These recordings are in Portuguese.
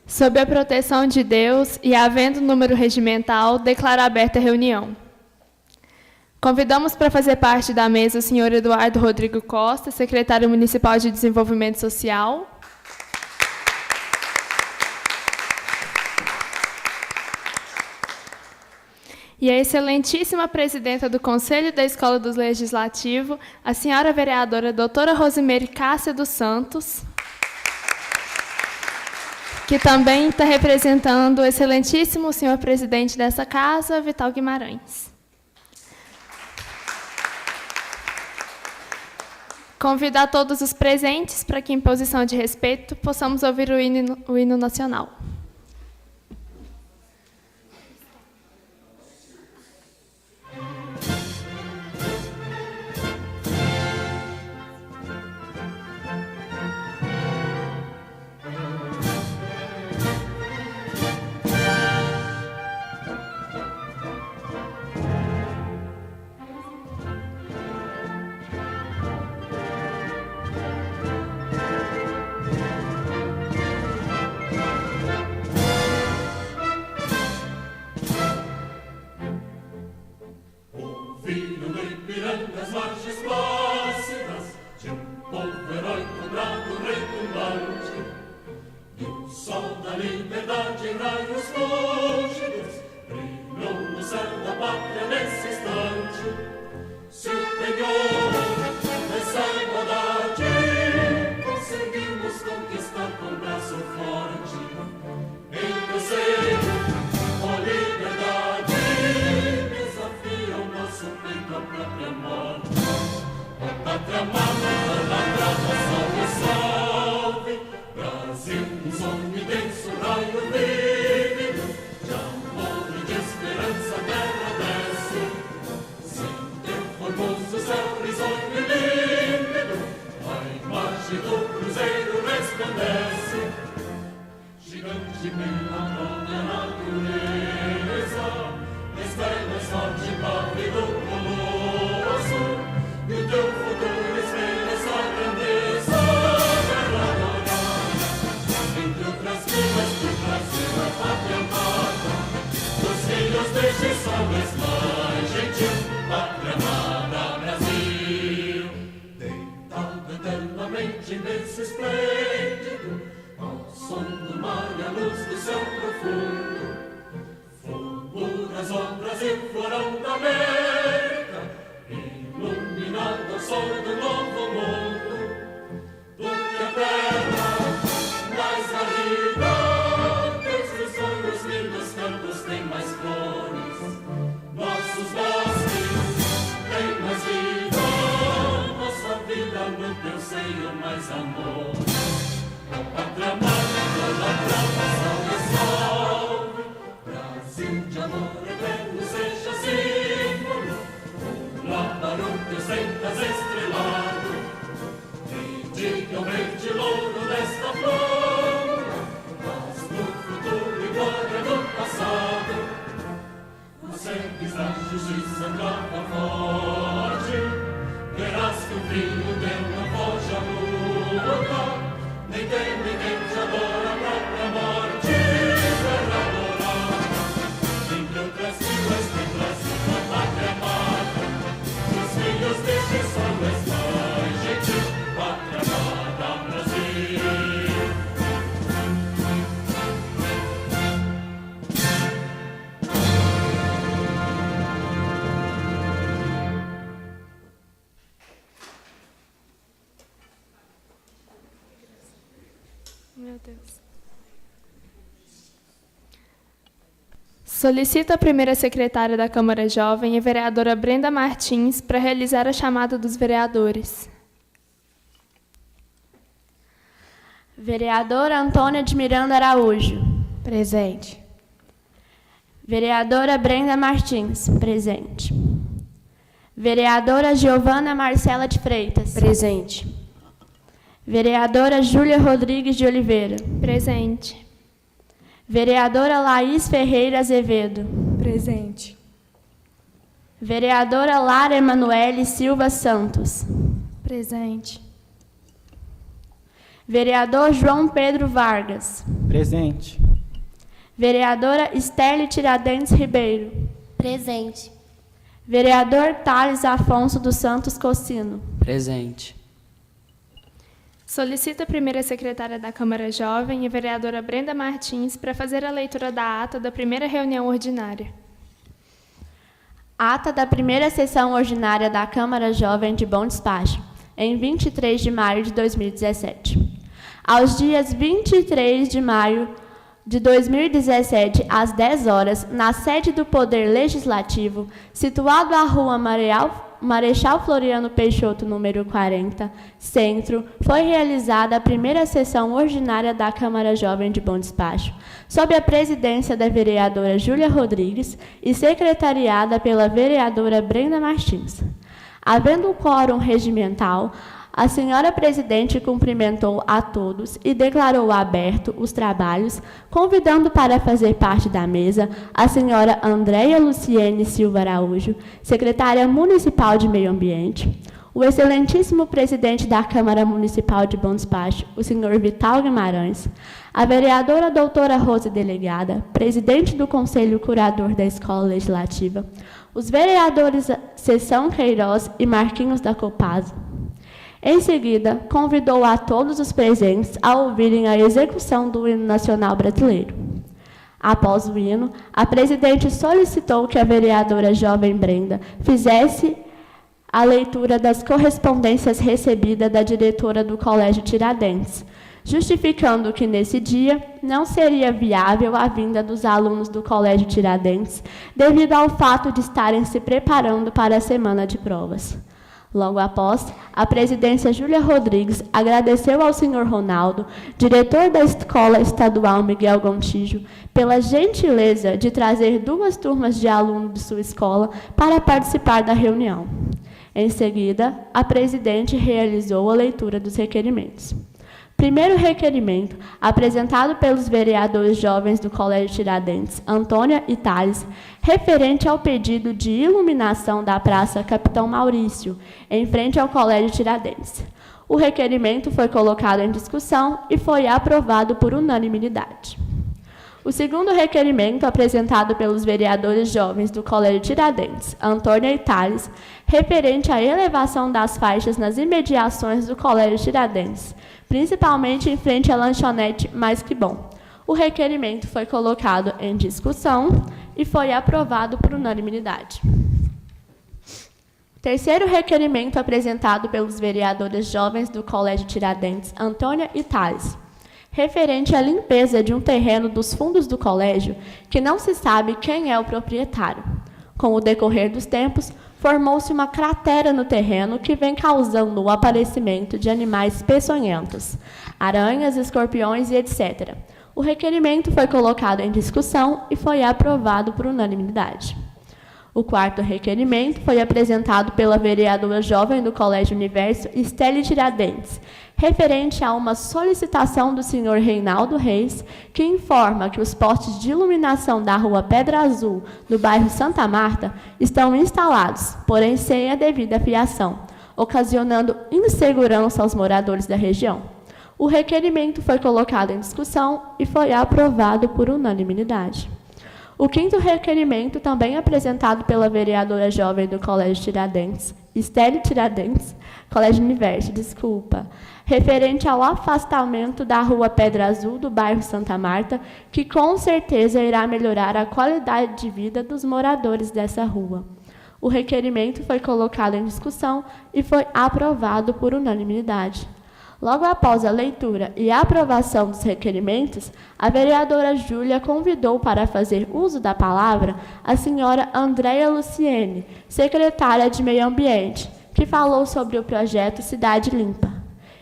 Sob a proteção de Deus e havendo número regimental, declaro aberta a reunião. Convidamos para fazer parte da mesa o senhor Eduardo Rodrigo Costa, secretário municipal de Desenvolvimento Social. E a excelentíssima presidenta do Conselho da Escola do Legislativo, a senhora vereadora doutora Rosimeire Cássia dos Santos, que também está representando o excelentíssimo senhor presidente dessa casa, Vital Guimarães. Convidar todos os presentes para que, em posição de respeito, possamos ouvir o hino nacional. Meu Deus. Solicito a primeira secretária da Câmara Jovem, a vereadora Brenda Martins, para realizar a chamada dos vereadores. Vereadora Antônia de Miranda Araújo. Presente. Vereadora Brenda Martins. Presente. Vereadora Giovana Marcela de Freitas. Presente. Vereadora Júlia Rodrigues de Oliveira. Presente. Vereadora Laís Ferreira Azevedo. Presente. Vereadora Lara Emanuele Silva Santos. Presente. Vereador João Pedro Vargas. Presente. Vereadora Estelle Tiradentes Ribeiro. Presente. Vereador Thales Afonso dos Santos Cocino. Presente. Solicito a primeira secretária da Câmara Jovem, a vereadora Brenda Martins, para fazer a leitura da ata da primeira reunião ordinária. Ata da primeira sessão ordinária da Câmara Jovem de Bom Despacho, em 23 de maio de 2017. Aos dias 23 de maio de 2017, às 10 horas, na sede do Poder Legislativo, situado à Rua Marechal Floriano Peixoto, número 40, Centro, foi realizada a primeira sessão ordinária da Câmara Jovem de Bom Despacho, sob a presidência da vereadora Júlia Rodrigues e secretariada pela vereadora Brenda Martins. Havendo o quórum regimental, a senhora presidente cumprimentou a todos e declarou aberto os trabalhos, convidando para fazer parte da mesa a senhora Andréia Luciene Silva Araújo, secretária municipal de Meio Ambiente, o excelentíssimo presidente da Câmara Municipal de Bom Despacho, o senhor Vital Guimarães, a vereadora doutora Rose Delegada, presidente do Conselho Curador da Escola Legislativa, os vereadores Sessão Queiroz e Marquinhos da Copasa. Em seguida, convidou a todos os presentes a ouvirem a execução do hino nacional brasileiro. Após o hino, a presidente solicitou que a vereadora jovem Brenda fizesse a leitura das correspondências recebidas da diretora do Colégio Tiradentes, justificando que, nesse dia, não seria viável a vinda dos alunos do Colégio Tiradentes, devido ao fato de estarem se preparando para a semana de provas. Logo após, a presidência Júlia Rodrigues agradeceu ao senhor Ronaldo, diretor da Escola Estadual Miguel Gontijo, pela gentileza de trazer 2 turmas de alunos de sua escola para participar da reunião. Em seguida, a presidente realizou a leitura dos requerimentos. Primeiro requerimento, apresentado pelos vereadores jovens do Colégio Tiradentes, Antônia e Thales, referente ao pedido de iluminação da Praça Capitão Maurício, em frente ao Colégio Tiradentes. O requerimento foi colocado em discussão e foi aprovado por unanimidade. O segundo requerimento, apresentado pelos vereadores jovens do Colégio Tiradentes, Antônia e Thales, referente à elevação das faixas nas imediações do Colégio Tiradentes, principalmente em frente à lanchonete Mais Que Bom. O requerimento foi colocado em discussão e foi aprovado por unanimidade. Terceiro requerimento, apresentado pelos vereadores jovens do Colégio Tiradentes, Antônia e Thales, referente à limpeza de um terreno dos fundos do colégio, que não se sabe quem é o proprietário. Com o decorrer dos tempos, formou-se uma cratera no terreno que vem causando o aparecimento de animais peçonhentos, aranhas, escorpiões e etc. O requerimento foi colocado em discussão e foi aprovado por unanimidade. O quarto requerimento foi apresentado pela vereadora jovem do Colégio Universo, Estelle Tiradentes, referente a uma solicitação do senhor Reinaldo Reis, que informa que os postes de iluminação da Rua Pedra Azul, no bairro Santa Marta, estão instalados, porém sem a devida fiação, ocasionando insegurança aos moradores da região. O requerimento foi colocado em discussão e foi aprovado por unanimidade. O quinto requerimento, também apresentado pela vereadora jovem do Colégio Tiradentes, Estelle Tiradentes, Colégio Universo, referente ao afastamento da Rua Pedra Azul do bairro Santa Marta, que com certeza irá melhorar a qualidade de vida dos moradores dessa rua. O requerimento foi colocado em discussão e foi aprovado por unanimidade. Logo após a leitura e a aprovação dos requerimentos, a vereadora Júlia convidou para fazer uso da palavra a senhora Andréia Luciene, secretária de Meio Ambiente, que falou sobre o projeto Cidade Limpa.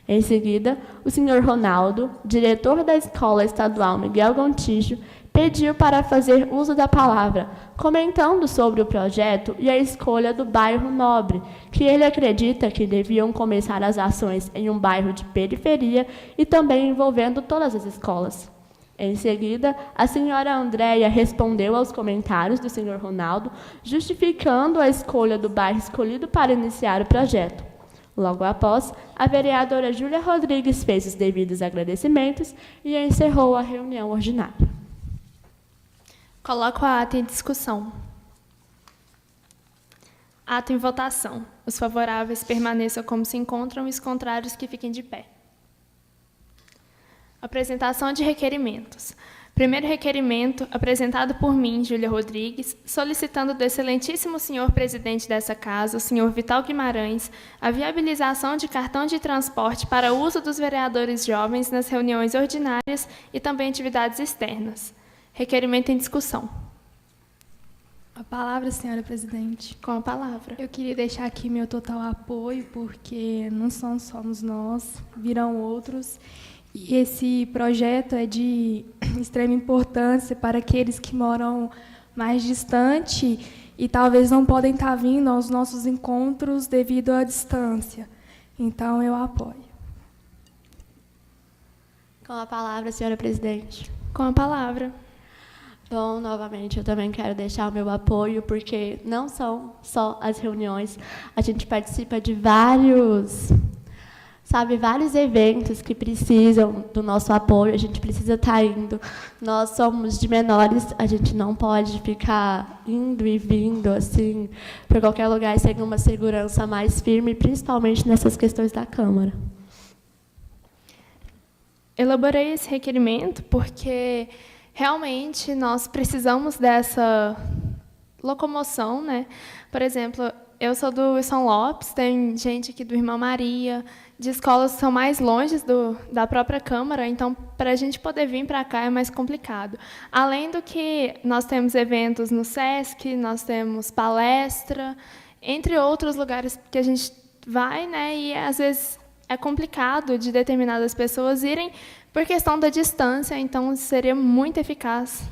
Em seguida, o senhor Ronaldo, diretor da Escola Estadual Miguel Gontijo, pediu para fazer uso da palavra, comentando sobre o projeto e a escolha do bairro Nobre, que ele acredita que deviam começar as ações em um bairro de periferia e também envolvendo todas as escolas. Em seguida, a senhora Andréia respondeu aos comentários do senhor Ronaldo, justificando a escolha do bairro escolhido para iniciar o projeto. Logo após, a vereadora Júlia Rodrigues fez os devidos agradecimentos e encerrou a reunião ordinária. Coloco a ata em discussão. Ato em votação. Os favoráveis permaneçam como se encontram e os contrários que fiquem de pé. Apresentação de requerimentos. Primeiro requerimento, apresentado por mim, Júlia Rodrigues, solicitando do excelentíssimo senhor presidente dessa casa, o senhor Vital Guimarães, a viabilização de cartão de transporte para uso dos vereadores jovens nas reuniões ordinárias e também atividades externas. Requerimento em discussão. A palavra, senhora presidente. Com a palavra. Eu queria deixar aqui meu total apoio, porque não somos nós, virão outros. E esse projeto é de extrema importância para aqueles que moram mais distante e talvez não podem estar vindo aos nossos encontros devido à distância. Então, eu apoio. Com a palavra, senhora presidente. Com a palavra. Bom, novamente, eu também quero deixar o meu apoio, porque não são só as reuniões, a gente participa de vários eventos que precisam do nosso apoio, a gente precisa estar indo. Nós somos de menores, a gente não pode ficar indo e vindo assim para qualquer lugar sem uma segurança mais firme, principalmente nessas questões da Câmara. Elaborei esse requerimento porque realmente nós precisamos dessa locomoção, né? Por exemplo, eu sou do Wilson Lopes, tem gente aqui do Irmã Maria, de escolas que são mais longe da própria Câmara, então, para a gente poder vir para cá é mais complicado. Além do que nós temos eventos no SESC, nós temos palestra, entre outros lugares que a gente vai, né? E às vezes é complicado de determinadas pessoas irem por questão da distância, então seria muito eficaz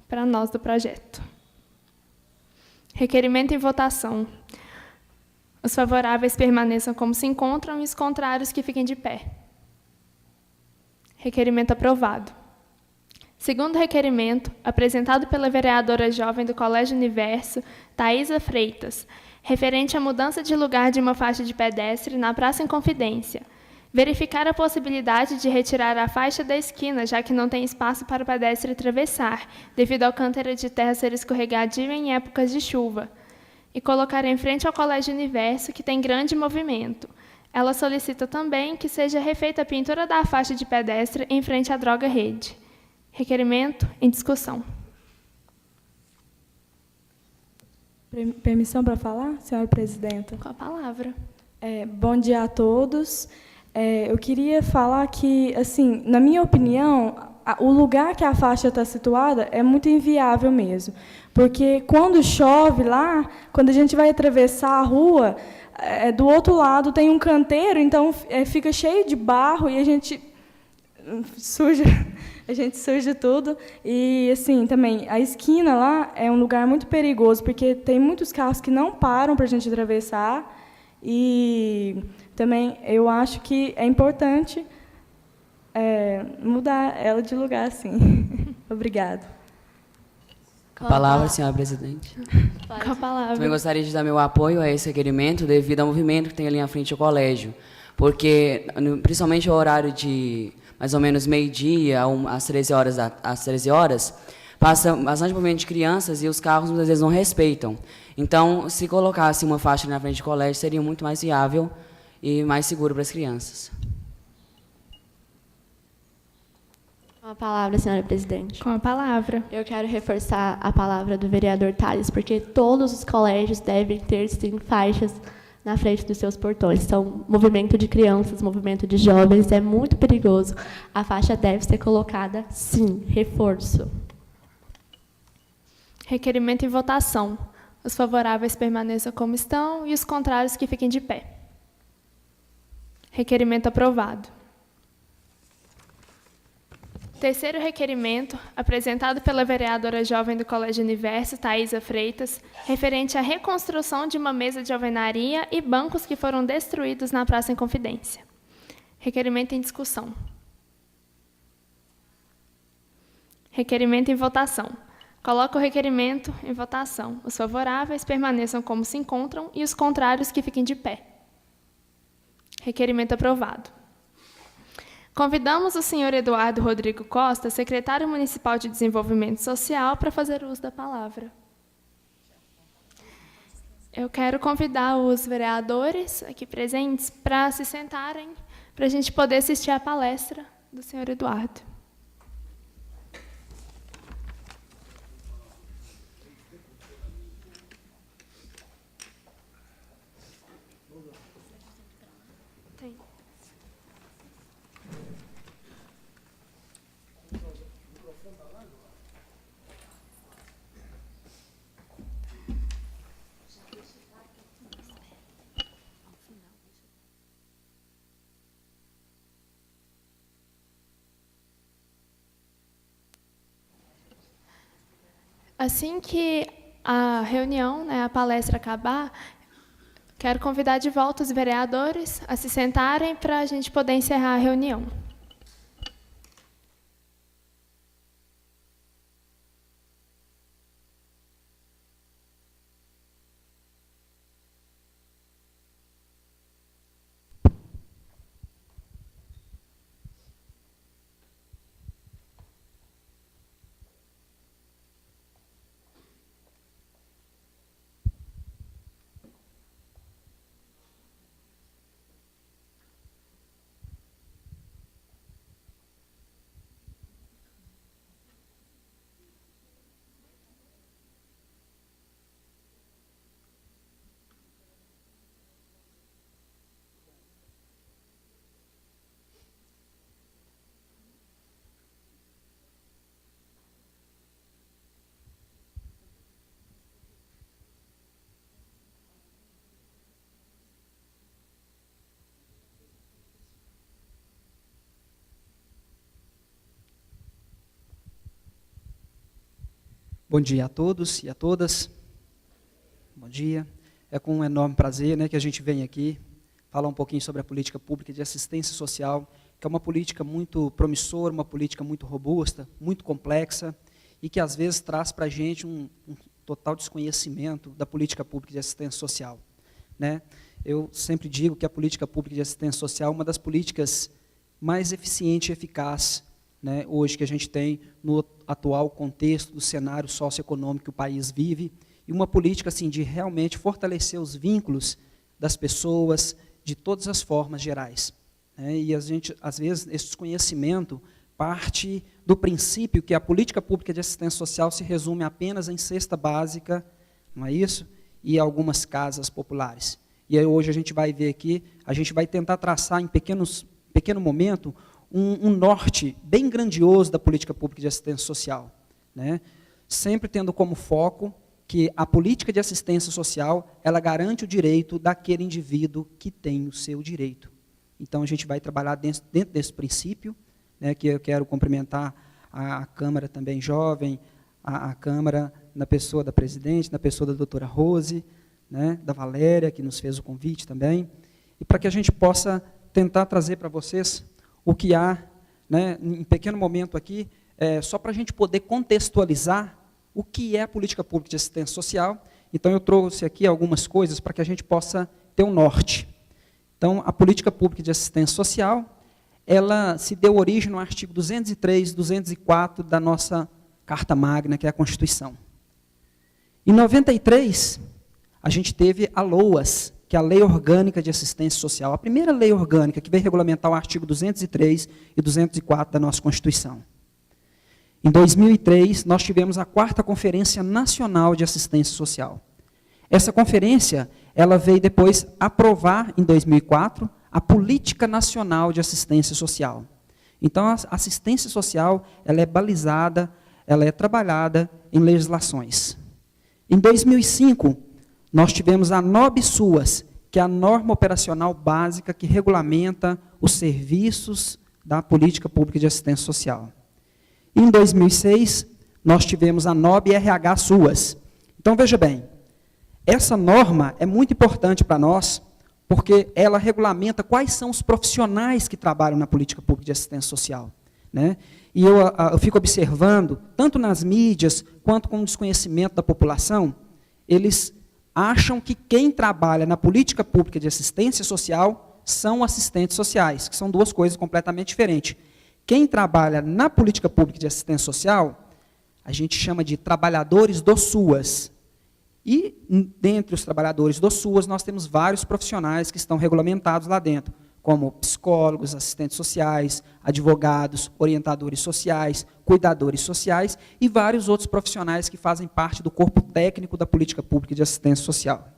para nós do projeto. Requerimento em votação. Os favoráveis permaneçam como se encontram e os contrários que fiquem de pé. Requerimento aprovado. Segundo requerimento, apresentado pela vereadora jovem do Colégio Universo, Thaisa Freitas, referente à mudança de lugar de uma faixa de pedestre na Praça Inconfidência. Verificar a possibilidade de retirar a faixa da esquina, já que não tem espaço para o pedestre atravessar, devido ao alcântara de terra ser escorregadio em épocas de chuva. E colocar em frente ao Colégio Universo, que tem grande movimento. Ela solicita também que seja refeita a pintura da faixa de pedestre em frente à Droga Rede. Requerimento em discussão. Permissão para falar, senhora presidenta? Com a palavra. Bom dia a todos. Eu queria falar que, assim, na minha opinião, o lugar que a faixa está situada é muito inviável mesmo. Porque quando chove lá, quando a gente vai atravessar a rua, do outro lado tem um canteiro, então fica cheio de barro e a gente suja tudo. E, assim, também, a esquina lá é um lugar muito perigoso, porque tem muitos carros que não param para a gente atravessar. E também eu acho que é importante mudar ela de lugar, assim. Obrigada. Com a palavra, senhora presidente. Com a palavra. Também gostaria de dar meu apoio a esse requerimento devido ao movimento que tem ali à frente ao colégio. Porque, principalmente o horário de mais ou menos meio-dia às 13 horas, passa bastante movimento de crianças e os carros muitas vezes não respeitam. Então, se colocasse uma faixa na frente do colégio, seria muito mais viável e mais seguro para as crianças. Com a palavra, senhora presidente. Com a palavra. Eu quero reforçar a palavra do vereador Tales, porque todos os colégios devem ter, sim, faixas na frente dos seus portões. São movimento de crianças, movimento de jovens, é muito perigoso. A faixa deve ser colocada, sim, reforço. Requerimento em votação. Os favoráveis permaneçam como estão e os contrários que fiquem de pé. Requerimento aprovado. Terceiro requerimento, apresentado pela vereadora jovem do Colégio Universo, Thaisa Freitas, referente à reconstrução de uma mesa de alvenaria e bancos que foram destruídos na Praça Inconfidência. Requerimento em discussão. Requerimento em votação. Coloco o requerimento em votação. Os favoráveis permaneçam como se encontram e os contrários que fiquem de pé. Requerimento aprovado. Convidamos o senhor Eduardo Rodrigo Costa, secretário municipal de Desenvolvimento Social, para fazer uso da palavra. Eu quero convidar os vereadores aqui presentes para se sentarem, para a gente poder assistir à palestra do senhor Eduardo. Assim que a reunião, a palestra acabar, quero convidar de volta os vereadores a se sentarem para a gente poder encerrar a reunião. Bom dia a todos e a todas. Bom dia. É com um enorme prazer, que a gente vem aqui falar um pouquinho sobre a política pública de assistência social, que é uma política muito promissora, uma política muito robusta, muito complexa, e que às vezes traz para a gente um total desconhecimento da política pública de assistência social. Eu sempre digo que a política pública de assistência social é uma das políticas mais eficientes e eficazes hoje que a gente tem no atual contexto do cenário socioeconômico que o país vive, e uma política assim, de realmente fortalecer os vínculos das pessoas de todas as formas gerais. E a gente, às vezes, esse desconhecimento parte do princípio que a política pública de assistência social se resume apenas em cesta básica, não é isso? E algumas casas populares. E aí hoje a gente vai ver aqui, a gente vai tentar traçar em pequeno momento um norte bem grandioso da política pública de assistência social, sempre tendo como foco que a política de assistência social, ela garante o direito daquele indivíduo que tem o seu direito. Então, a gente vai trabalhar dentro desse princípio, que eu quero cumprimentar a Câmara também jovem, a Câmara na pessoa da presidente, na pessoa da doutora Rose, da Valéria, que nos fez o convite também, e para que a gente possa tentar trazer para vocês o que há, em pequeno momento aqui, só para a gente poder contextualizar o que é a política pública de assistência social. Então, eu trouxe aqui algumas coisas para que a gente possa ter um norte. Então, a política pública de assistência social, ela se deu origem no artigo 203 e 204 da nossa Carta Magna, que é a Constituição. Em 93, a gente teve a LOAS, que é a Lei Orgânica de Assistência Social, a primeira lei orgânica que veio regulamentar o artigo 203 e 204 da nossa Constituição. Em 2003, nós tivemos a 4ª Conferência Nacional de Assistência Social. Essa conferência, ela veio depois aprovar, em 2004, a Política Nacional de Assistência Social. Então, a assistência social, ela é balizada, ela é trabalhada em legislações. Em 2005, nós tivemos a NOB-SUAS, que é a norma operacional básica que regulamenta os serviços da política pública de assistência social. Em 2006, nós tivemos a NOB-RH-SUAS. Então, veja bem, essa norma é muito importante para nós, porque ela regulamenta quais são os profissionais que trabalham na política pública de assistência social. E eu fico observando, tanto nas mídias, quanto com o desconhecimento da população, eles acham que quem trabalha na política pública de assistência social são assistentes sociais, que são duas coisas completamente diferentes. Quem trabalha na política pública de assistência social, a gente chama de trabalhadores do SUAS. E, dentre os trabalhadores do SUAS, nós temos vários profissionais que estão regulamentados lá dentro, como psicólogos, assistentes sociais, advogados, orientadores sociais, cuidadores sociais e vários outros profissionais que fazem parte do corpo técnico da política pública de assistência social.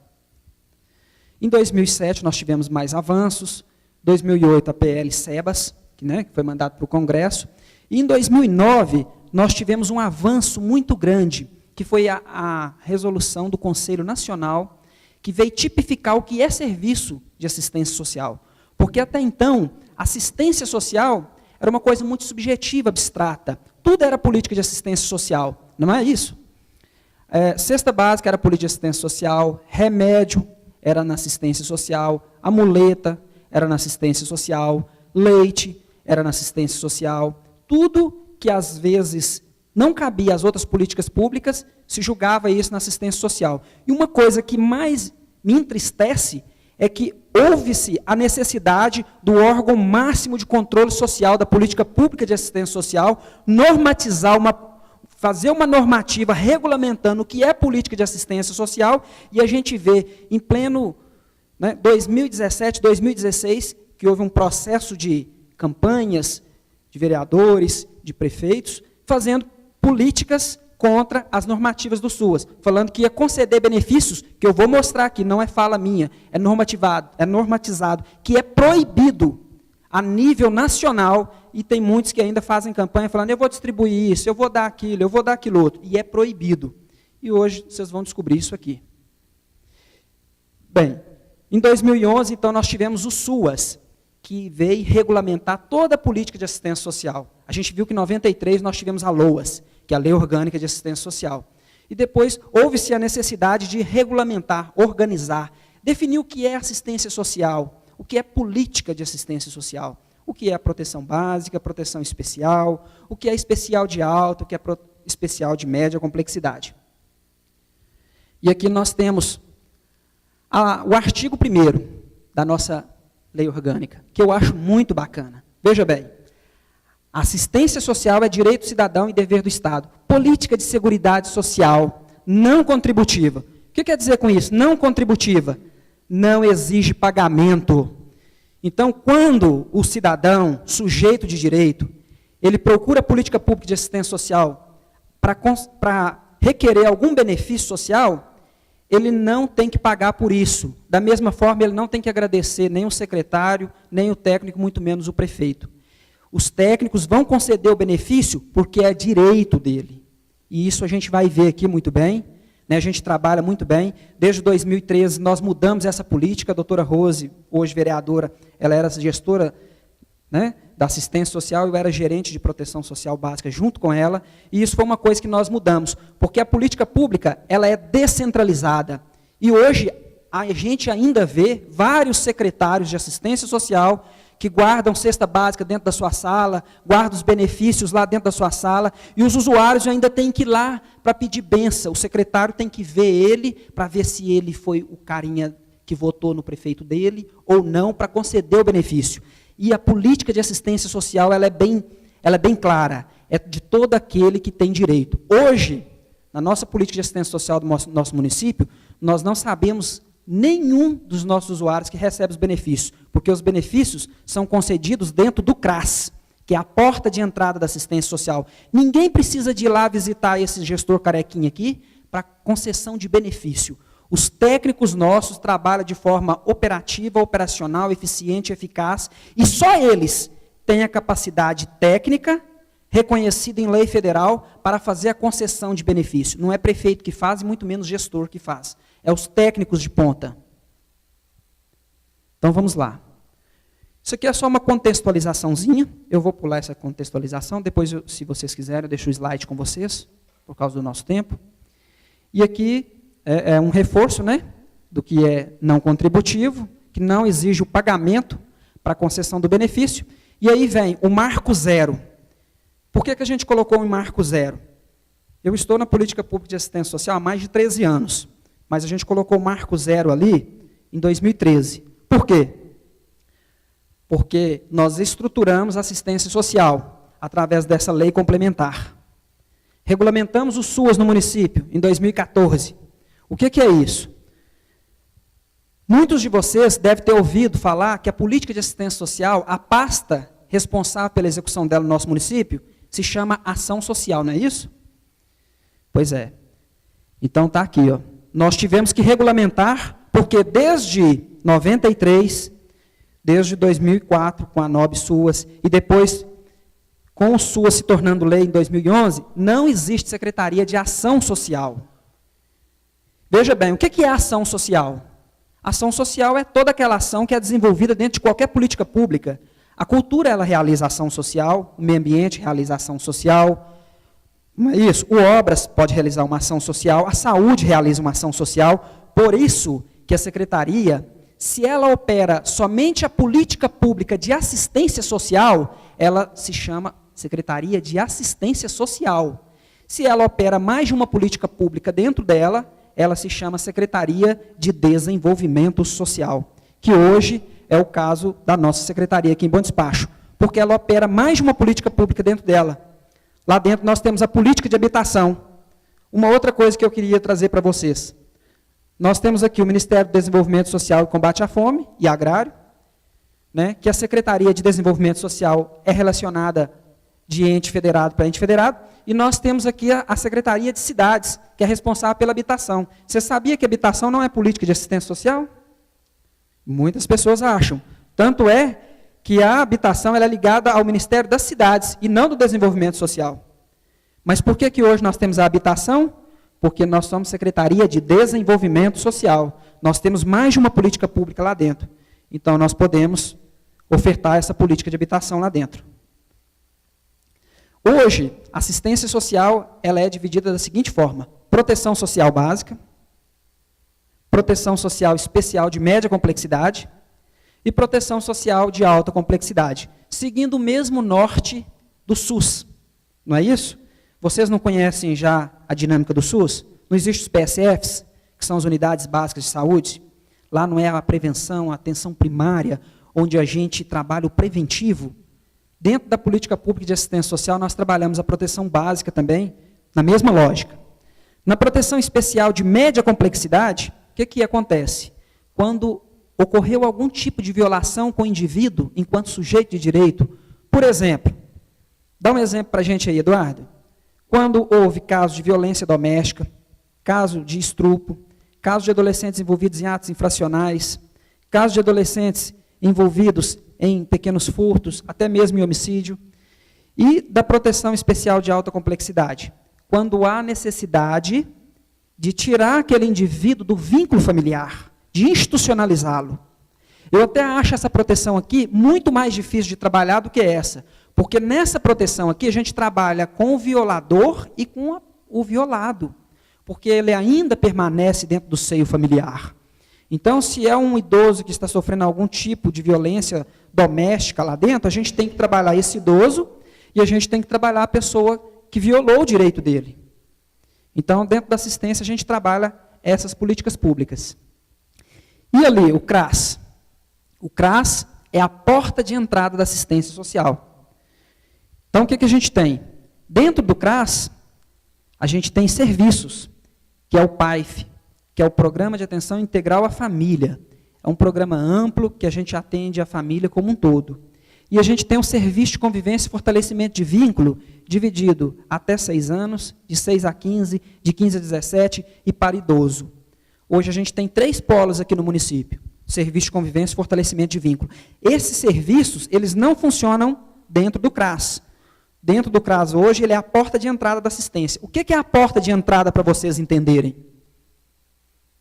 Em 2007, nós tivemos mais avanços. Em 2008, a PL SEBAS, que foi mandado para o Congresso. E em 2009, nós tivemos um avanço muito grande, que foi a resolução do Conselho Nacional, que veio tipificar o que é serviço de assistência social. Porque até então, assistência social era uma coisa muito subjetiva, abstrata. Tudo era política de assistência social, não é isso? Cesta básica era política de assistência social, remédio era na assistência social, a muleta era na assistência social, leite era na assistência social. Tudo que às vezes não cabia às outras políticas públicas, se julgava isso na assistência social. E uma coisa que mais me entristece é que houve-se a necessidade do órgão máximo de controle social da política pública de assistência social normatizar, fazer uma normativa regulamentando o que é política de assistência social, e a gente vê em pleno 2017, 2016, que houve um processo de campanhas de vereadores, de prefeitos, fazendo políticas contra as normativas do SUAS, falando que ia conceder benefícios, que eu vou mostrar aqui, não é fala minha, é normatizado, que é proibido a nível nacional, e tem muitos que ainda fazem campanha falando, eu vou distribuir isso, eu vou dar aquilo, eu vou dar aquilo outro, e é proibido. E hoje vocês vão descobrir isso aqui. Bem, em 2011, então, nós tivemos o SUAS, que veio regulamentar toda a política de assistência social. A gente viu que em 93 nós tivemos a LOAS, que é a Lei Orgânica de Assistência Social. E depois houve-se a necessidade de regulamentar, organizar, definir o que é assistência social, o que é política de assistência social, o que é a proteção básica, proteção especial, o que é especial de alta, o que é especial de média complexidade. E aqui nós temos o artigo 1º da nossa Lei Orgânica, que eu acho muito bacana. Veja bem, assistência social é direito do cidadão e dever do Estado. Política de seguridade social não contributiva. O que quer dizer com isso? Não contributiva. Não exige pagamento. Então, quando o cidadão, sujeito de direito, ele procura a política pública de assistência social para requerer algum benefício social, ele não tem que pagar por isso. Da mesma forma, ele não tem que agradecer nem o secretário, nem o técnico, muito menos o prefeito. Os técnicos vão conceder o benefício porque é direito dele. E isso a gente vai ver aqui muito bem, a gente trabalha muito bem. Desde 2013 nós mudamos essa política. A doutora Rose, hoje vereadora, ela era gestora da assistência social, eu era gerente de proteção social básica junto com ela, e isso foi uma coisa que nós mudamos, porque a política pública ela é descentralizada. E hoje a gente ainda vê vários secretários de assistência social que guardam cesta básica dentro da sua sala, guardam os benefícios lá dentro da sua sala, e os usuários ainda têm que ir lá para pedir benção. O secretário tem que ver ele, para ver se ele foi o carinha que votou no prefeito dele, ou não, para conceder o benefício. E a política de assistência social ela é bem clara, é de todo aquele que tem direito. Hoje, na nossa política de assistência social do nosso município, nós não sabemos nenhum dos nossos usuários que recebe os benefícios, porque os benefícios são concedidos dentro do CRAS, que é a porta de entrada da assistência social. Ninguém precisa de ir lá visitar esse gestor carequinha aqui para concessão de benefício. Os técnicos nossos trabalham de forma operativa, operacional, eficiente, eficaz, e só eles têm a capacidade técnica reconhecida em lei federal para fazer a concessão de benefício. Não é prefeito que faz, e muito menos gestor que faz. É os técnicos de ponta. Então vamos lá. Isso aqui é só uma contextualizaçãozinha. Eu vou pular essa contextualização, depois, se vocês quiserem, eu deixo o slide com vocês, por causa do nosso tempo. E aqui é um reforço, do que é não contributivo, que não exige o pagamento para a concessão do benefício. E aí vem o marco zero. Por que a gente colocou o marco zero? Eu estou na política pública de assistência social há mais de 13 anos, mas a gente colocou o marco zero ali em 2013. Por quê? Porque nós estruturamos a assistência social através dessa lei complementar. Regulamentamos o SUAS no município em 2014. O que é isso? Muitos de vocês devem ter ouvido falar que a política de assistência social, a pasta responsável pela execução dela no nosso município, se chama ação social, não é isso? Pois é. Então está aqui, ó. Nós tivemos que regulamentar, porque desde 93, desde 2004, com a NOB SUAS, e depois com o SUAS se tornando lei em 2011, não existe Secretaria de Ação Social. Veja bem, o que é ação social? Ação social é toda aquela ação que é desenvolvida dentro de qualquer política pública. A cultura, ela realiza ação social, o meio ambiente realiza ação social, não é isso? O Obras pode realizar uma ação social, a saúde realiza uma ação social, por isso que a secretaria, se ela opera somente a política pública de assistência social, ela se chama Secretaria de Assistência Social. Se ela opera mais de uma política pública dentro dela, ela se chama Secretaria de Desenvolvimento Social, que hoje é o caso da nossa secretaria aqui em Bom Despacho, porque ela opera mais de uma política pública dentro dela. Lá dentro nós temos a política de habitação. Uma outra coisa que eu queria trazer para vocês. Nós temos aqui o Ministério do Desenvolvimento Social e Combate à Fome e Agrário, né, que a Secretaria de Desenvolvimento Social é relacionada de ente federado para ente federado, e nós temos aqui a Secretaria de Cidades, que é responsável pela habitação. Você sabia que habitação não é política de assistência social? Muitas pessoas acham. Tanto é que a habitação ela é ligada ao Ministério das Cidades e não do Desenvolvimento Social. Mas por que hoje nós temos a habitação? Porque nós somos Secretaria de Desenvolvimento Social. Nós temos mais de uma política pública lá dentro. Então, nós podemos ofertar essa política de habitação lá dentro. Hoje, a assistência social ela é dividida da seguinte forma: proteção social básica, proteção social especial de média complexidade e proteção social de alta complexidade, seguindo o mesmo norte do SUS. Não é isso? Vocês não conhecem já a dinâmica do SUS? Não existem os PSFs, que são as unidades básicas de saúde? Lá não é a prevenção, a atenção primária, onde a gente trabalha o preventivo. Dentro da política pública de assistência social, nós trabalhamos a proteção básica também, na mesma lógica. Na proteção especial de média complexidade, o que acontece? Quando ocorreu algum tipo de violação com o indivíduo, enquanto sujeito de direito, por exemplo, dá um exemplo para a gente aí, Eduardo. Quando houve casos de violência doméstica, caso de estupro, casos de adolescentes envolvidos em atos infracionais, casos de adolescentes envolvidos em pequenos furtos, até mesmo em homicídio, e da proteção especial de alta complexidade, quando há necessidade de tirar aquele indivíduo do vínculo familiar, de institucionalizá-lo. Eu até acho essa proteção aqui muito mais difícil de trabalhar do que essa, porque nessa proteção aqui a gente trabalha com o violador e com o violado, porque ele ainda permanece dentro do seio familiar. Então, se é um idoso que está sofrendo algum tipo de violência doméstica lá dentro, a gente tem que trabalhar esse idoso e a gente tem que trabalhar a pessoa que violou o direito dele. Então, dentro da assistência, a gente trabalha essas políticas públicas. E ali, o CRAS? O CRAS é a porta de entrada da assistência social. Então, o que a gente tem? Dentro do CRAS, a gente tem serviços, que é o PAIF, que é o Programa de Atenção Integral à Família. É um programa amplo que a gente atende a família como um todo. E a gente tem um serviço de convivência e fortalecimento de vínculo, dividido até 6 anos, de 6 a 15, de 15 a 17 e para idoso. Hoje a gente tem 3 polos aqui no município. Serviço de convivência e fortalecimento de vínculo. Esses serviços, eles não funcionam dentro do CRAS. Dentro do CRAS hoje, ele é a porta de entrada da assistência. O que é a porta de entrada para vocês entenderem?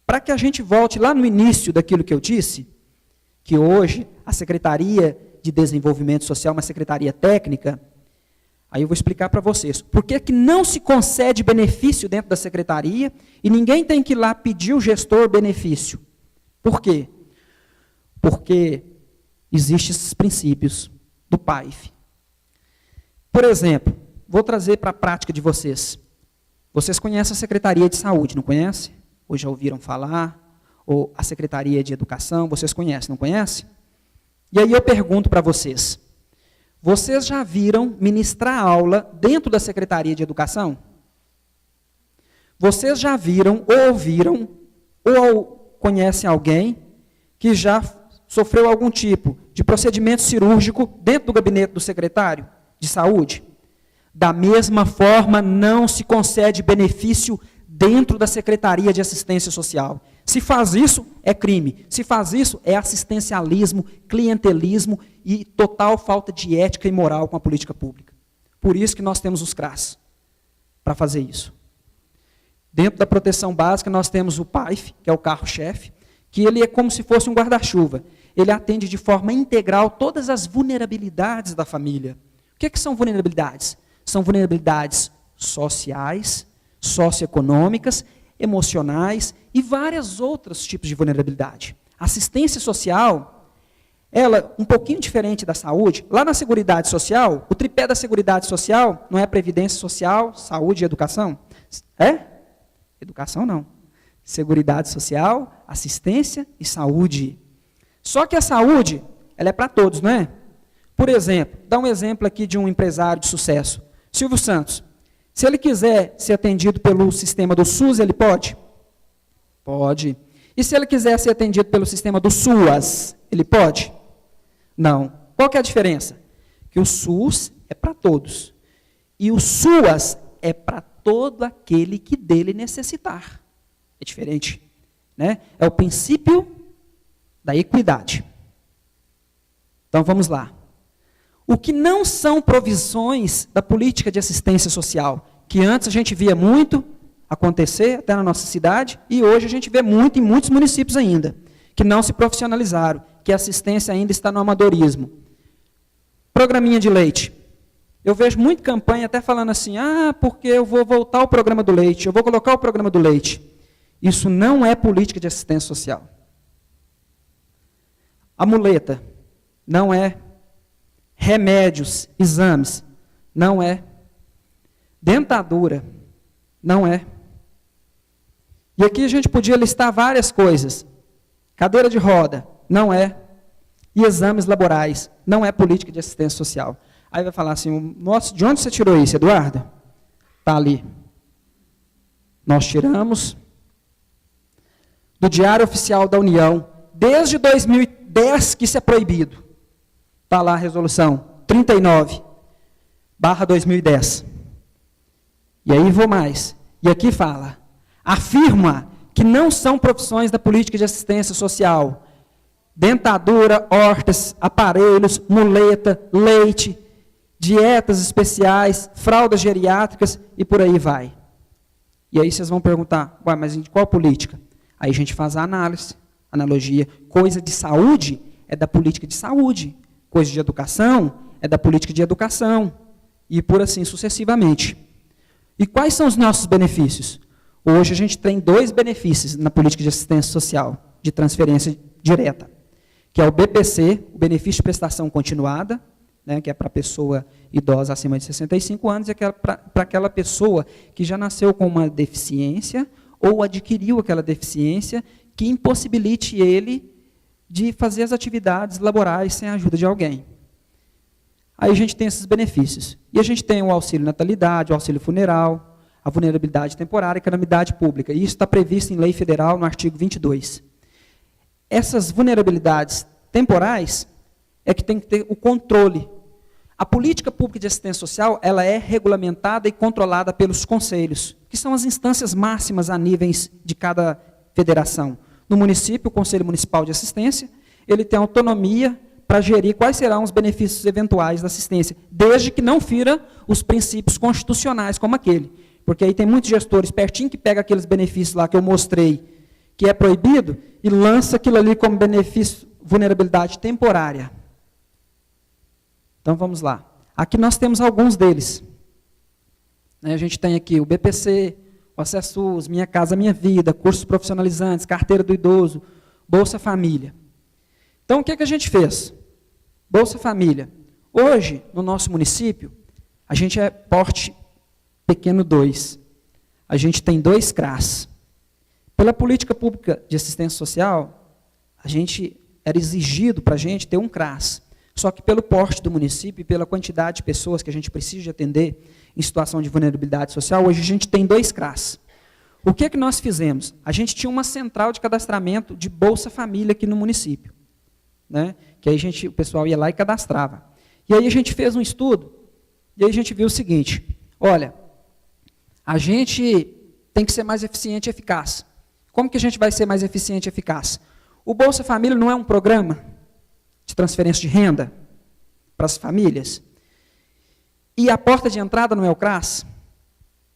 Para que a gente volte lá no início daquilo que eu disse, que hoje a Secretaria de Desenvolvimento Social é uma secretaria técnica, aí eu vou explicar para vocês. Por que não se concede benefício dentro da secretaria e ninguém tem que ir lá pedir o gestor benefício? Por quê? Porque existem esses princípios do PAIF. Por exemplo, vou trazer para a prática de vocês. Vocês conhecem a Secretaria de Saúde, não conhecem? Ou já ouviram falar? Ou a Secretaria de Educação, vocês conhecem, não conhecem? E aí eu pergunto para vocês, vocês já viram ministrar aula dentro da Secretaria de Educação? Vocês já viram, ou ouviram, ou conhecem alguém que já sofreu algum tipo de procedimento cirúrgico dentro do gabinete do secretário de saúde? Da mesma forma, não se concede benefício dentro da Secretaria de Assistência Social. Se faz isso, é crime. Se faz isso, é assistencialismo, clientelismo e total falta de ética e moral com a política pública. Por isso que nós temos os CRAS, para fazer isso. Dentro da proteção básica, nós temos o PAIF, que é o carro-chefe, que ele é como se fosse um guarda-chuva. Ele atende de forma integral todas as vulnerabilidades da família. O que são vulnerabilidades? São vulnerabilidades sociais, socioeconômicas, emocionais e vários outros tipos de vulnerabilidade. Assistência social, ela um pouquinho diferente da saúde. Lá na Seguridade Social, o tripé da Seguridade Social não é Previdência Social, Saúde e Educação? É? Educação não. Seguridade Social, Assistência e Saúde. Só que a saúde, ela é para todos, não é? Por exemplo, dá um exemplo aqui de um empresário de sucesso. Silvio Santos. Se ele quiser ser atendido pelo sistema do SUS, ele pode? Pode. E se ele quiser ser atendido pelo sistema do SUAS, ele pode? Não. Qual que é a diferença? Que o SUS é para todos. E o SUAS é para todo aquele que dele necessitar. É diferente, né? É o princípio da equidade. Então vamos lá. O que não são provisões da política de assistência social, que antes a gente via muito acontecer até na nossa cidade, e hoje a gente vê muito em muitos municípios ainda, que não se profissionalizaram, que a assistência ainda está no amadorismo. Programinha de leite. Eu vejo muita campanha até falando assim, porque eu vou voltar ao programa do leite, eu vou colocar o programa do leite. Isso não é política de assistência social. A muleta não é. Remédios, exames, não é. Dentadura, não é. E aqui a gente podia listar várias coisas. Cadeira de roda, não é. E exames laborais, não é política de assistência social. Aí vai falar assim, nossa, de onde você tirou isso, Eduardo? Está ali. Nós tiramos do Diário Oficial da União, desde 2010 que isso é proibido. Está lá a resolução 39/2010. E aí vou mais. E aqui fala, afirma que não são profissões da política de assistência social. Dentadura, hortas, aparelhos, muleta, leite, dietas especiais, fraldas geriátricas e por aí vai. E aí vocês vão perguntar, mas de qual política? Aí a gente faz a análise, analogia. Coisa de saúde é da política de saúde. Coisa de educação é da política de educação. E por assim sucessivamente. E quais são os nossos benefícios? Hoje a gente tem 2 benefícios na política de assistência social, de transferência direta, que é o BPC, o benefício de prestação continuada, né, que é para a pessoa idosa acima de 65 anos, e para aquela pessoa que já nasceu com uma deficiência ou adquiriu aquela deficiência que impossibilite ele de fazer as atividades laborais sem a ajuda de alguém. Aí a gente tem esses benefícios. E a gente tem o auxílio natalidade, o auxílio funeral, a vulnerabilidade temporária e a calamidade pública. E isso está previsto em lei federal no artigo 22. Essas vulnerabilidades temporais é que tem que ter o controle. A política pública de assistência social, ela é regulamentada e controlada pelos conselhos, que são as instâncias máximas a níveis de cada federação. No município, o Conselho Municipal de Assistência, ele tem autonomia para gerir quais serão os benefícios eventuais da assistência, desde que não fira os princípios constitucionais como aquele. Porque aí tem muitos gestores pertinho que pegam aqueles benefícios lá que eu mostrei, que é proibido, e lança aquilo ali como benefício, vulnerabilidade temporária. Então vamos lá. Aqui nós temos alguns deles. A gente tem aqui o BPC, o ACESUS, Minha Casa Minha Vida, cursos profissionalizantes, carteira do idoso, Bolsa Família. Então, o que a gente fez? Bolsa Família. Hoje, no nosso município, a gente é porte pequeno 2. A gente tem 2 CRAS. Pela política pública de assistência social, a gente era exigido para a gente ter um CRAS. Só que pelo porte do município e pela quantidade de pessoas que a gente precisa de atender em situação de vulnerabilidade social, hoje a gente tem 2 CRAS. O que é que nós fizemos? A gente tinha uma central de cadastramento de Bolsa Família aqui no município, né? Que aí o pessoal ia lá e cadastrava. E aí a gente fez um estudo, e aí a gente viu o seguinte, olha, a gente tem que ser mais eficiente e eficaz. Como que a gente vai ser mais eficiente e eficaz? O Bolsa Família não é um programa de transferência de renda para as famílias? E a porta de entrada não é o CRAS?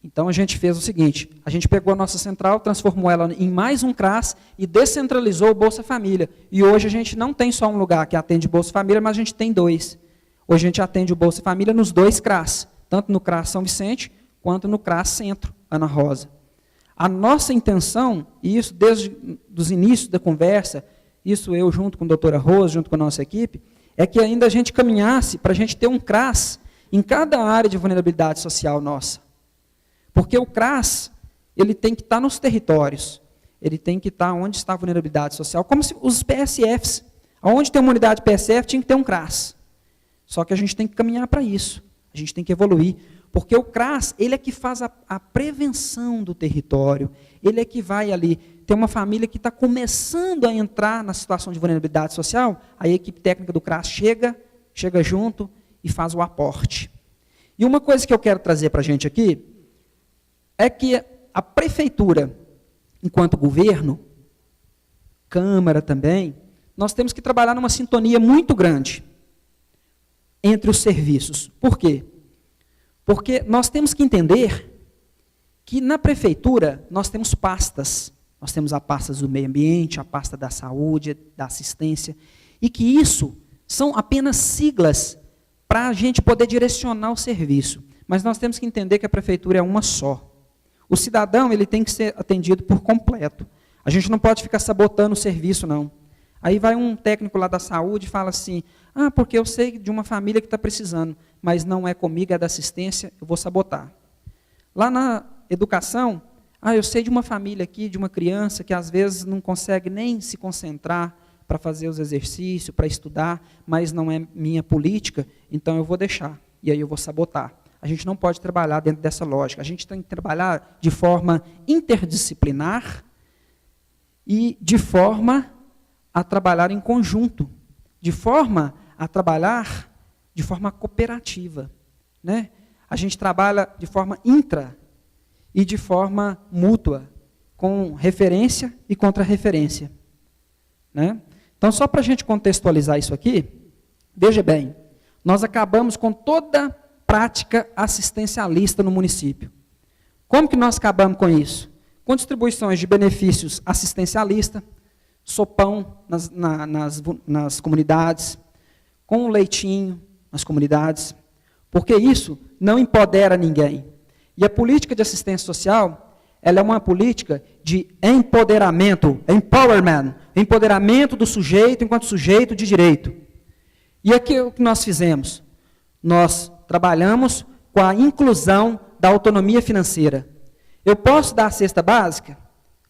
Então a gente fez o seguinte, a gente pegou a nossa central, transformou ela em mais um CRAS e descentralizou o Bolsa Família. E hoje a gente não tem só um lugar que atende Bolsa Família, mas a gente tem 2. Hoje a gente atende o Bolsa Família nos 2 CRAS, tanto no CRAS São Vicente, quanto no CRAS Centro, Ana Rosa. A nossa intenção, e isso desde os inícios da conversa, isso eu junto com a doutora Rosa, junto com a nossa equipe, é que ainda a gente caminhasse para a gente ter um CRAS em cada área de vulnerabilidade social nossa. Porque o CRAS, ele tem que estar nos territórios, ele tem que estar onde está a vulnerabilidade social, como se os PSFs, onde tem uma unidade PSF, tinha que ter um CRAS. Só que a gente tem que caminhar para isso, a gente tem que evoluir, porque o CRAS, ele é que faz a prevenção do território, ele é que vai ali, tem uma família que está começando a entrar na situação de vulnerabilidade social, a equipe técnica do CRAS chega junto e faz o aporte. E uma coisa que eu quero trazer para a gente aqui, é que a prefeitura, enquanto governo, Câmara também, nós temos que trabalhar numa sintonia muito grande entre os serviços. Por quê? Porque nós temos que entender que na prefeitura nós temos pastas. Nós temos a pasta do meio ambiente, a pasta da saúde, da assistência, e que isso são apenas siglas para a gente poder direcionar o serviço. Mas nós temos que entender que a prefeitura é uma só. O cidadão, ele tem que ser atendido por completo. A gente não pode ficar sabotando o serviço, não. Aí vai um técnico lá da saúde e fala assim, porque eu sei de uma família que está precisando, mas não é comigo, é da assistência, eu vou sabotar. Lá na educação, eu sei de uma família aqui, de uma criança que às vezes não consegue nem se concentrar para fazer os exercícios, para estudar, mas não é minha política, então eu vou deixar, e aí eu vou sabotar. A gente não pode trabalhar dentro dessa lógica. A gente tem que trabalhar de forma interdisciplinar e de forma a trabalhar em conjunto, de forma a trabalhar de forma cooperativa, né? A gente trabalha de forma intra e de forma mútua, com referência e contra-referência, né? Então, só para a gente contextualizar isso aqui, veja bem, nós acabamos com toda prática assistencialista no município. Como que nós acabamos com isso? Com distribuições de benefícios assistencialistas, sopão nas comunidades, com o leitinho nas comunidades, porque isso não empodera ninguém. E a política de assistência social, ela é uma política de empoderamento, empoderamento do sujeito enquanto sujeito de direito. E aqui o que nós fizemos? Nós trabalhamos com a inclusão da autonomia financeira. Eu posso dar a cesta básica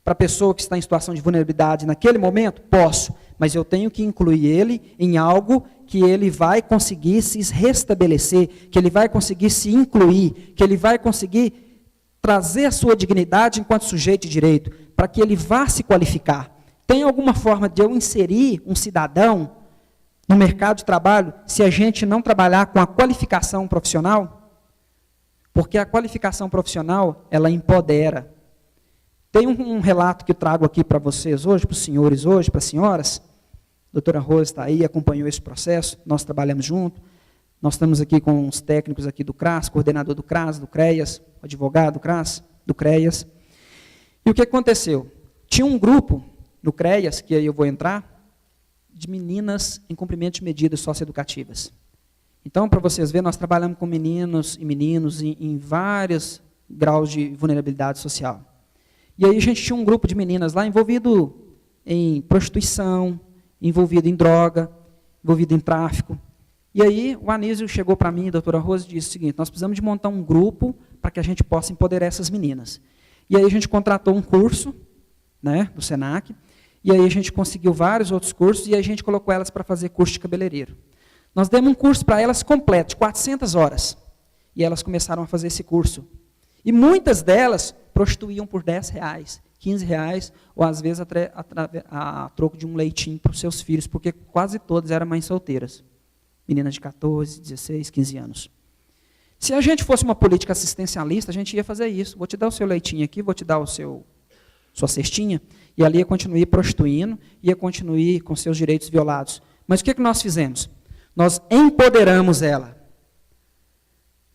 para a pessoa que está em situação de vulnerabilidade naquele momento? Posso, mas eu tenho que incluir ele em algo que ele vai conseguir se restabelecer, que ele vai conseguir se incluir, que ele vai conseguir trazer a sua dignidade enquanto sujeito de direito, para que ele vá se qualificar. Tem alguma forma de eu inserir um cidadão no mercado de trabalho, se a gente não trabalhar com a qualificação profissional? Porque a qualificação profissional, ela empodera. Tem um relato que eu trago aqui para vocês hoje, para os senhores hoje, para as senhoras. A doutora Rosa está aí, acompanhou esse processo, nós trabalhamos junto. Nós estamos aqui com os técnicos aqui do CRAS, coordenador do CRAS, do CREAS, advogado do CRAS, do CREAS. E o que aconteceu? Tinha um grupo no CREAS, que aí eu vou entrar, de meninas em cumprimento de medidas socioeducativas. Então, para vocês verem, nós trabalhamos com meninos e meninos em vários graus de vulnerabilidade social. E aí a gente tinha um grupo de meninas lá envolvido em prostituição, envolvido em droga, envolvido em tráfico. E aí o Anísio chegou para mim, a doutora Rosa, e disse o seguinte, nós precisamos de montar um grupo para que a gente possa empoderar essas meninas. E aí a gente contratou um curso, né, do SENAC, E aí a gente conseguiu vários outros cursos e a gente colocou elas para fazer curso de cabeleireiro. Nós demos um curso para elas completo, de 400 horas. E elas começaram a fazer esse curso. E muitas delas prostituíam por R$10, R$15, ou às vezes a troco de um leitinho para os seus filhos, porque quase todas eram mães solteiras. Meninas de 14, 16, 15 anos. Se a gente fosse uma política assistencialista, a gente ia fazer isso. Vou te dar o seu leitinho aqui, vou te dar sua cestinha, e ali ia continuar prostituindo, ia continuar com seus direitos violados. Mas o que nós fizemos? Nós empoderamos ela.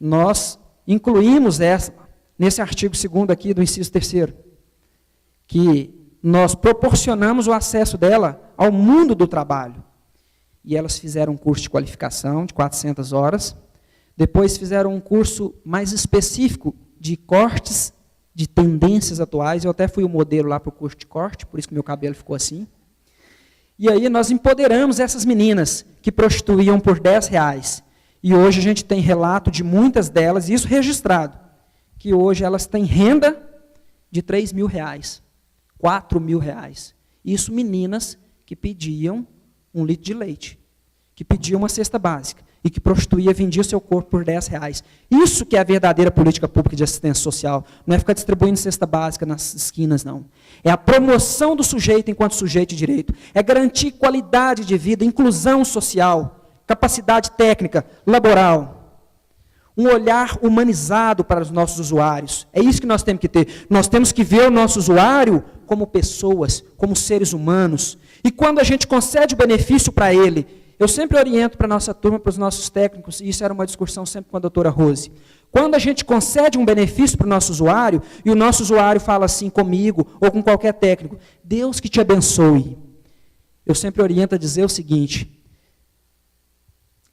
Nós incluímos essa, nesse artigo 2º aqui do inciso 3º, que nós proporcionamos o acesso dela ao mundo do trabalho. E elas fizeram um curso de qualificação de 400 horas, depois fizeram um curso mais específico de cortes de tendências atuais. Eu até fui o modelo lá para o curso de corte, por isso que meu cabelo ficou assim. E aí nós empoderamos essas meninas que prostituíam por R$10. E hoje a gente tem relato de muitas delas, isso registrado, que hoje elas têm renda de R$3.000, R$4.000. Isso meninas que pediam 1 litro de leite, que pediam uma cesta básica, e que prostituía, vendia seu corpo por R$10. Isso que é a verdadeira política pública de assistência social. Não é ficar distribuindo cesta básica nas esquinas, não. É a promoção do sujeito enquanto sujeito de direito. É garantir qualidade de vida, inclusão social, capacidade técnica, laboral. Um olhar humanizado para os nossos usuários. É isso que nós temos que ter. Nós temos que ver o nosso usuário como pessoas, como seres humanos. E quando a gente concede o benefício para ele, eu sempre oriento para a nossa turma, para os nossos técnicos, e isso era uma discussão sempre com a doutora Rose. Quando a gente concede um benefício para o nosso usuário, e o nosso usuário fala assim comigo, ou com qualquer técnico, Deus que te abençoe. Eu sempre oriento a dizer o seguinte,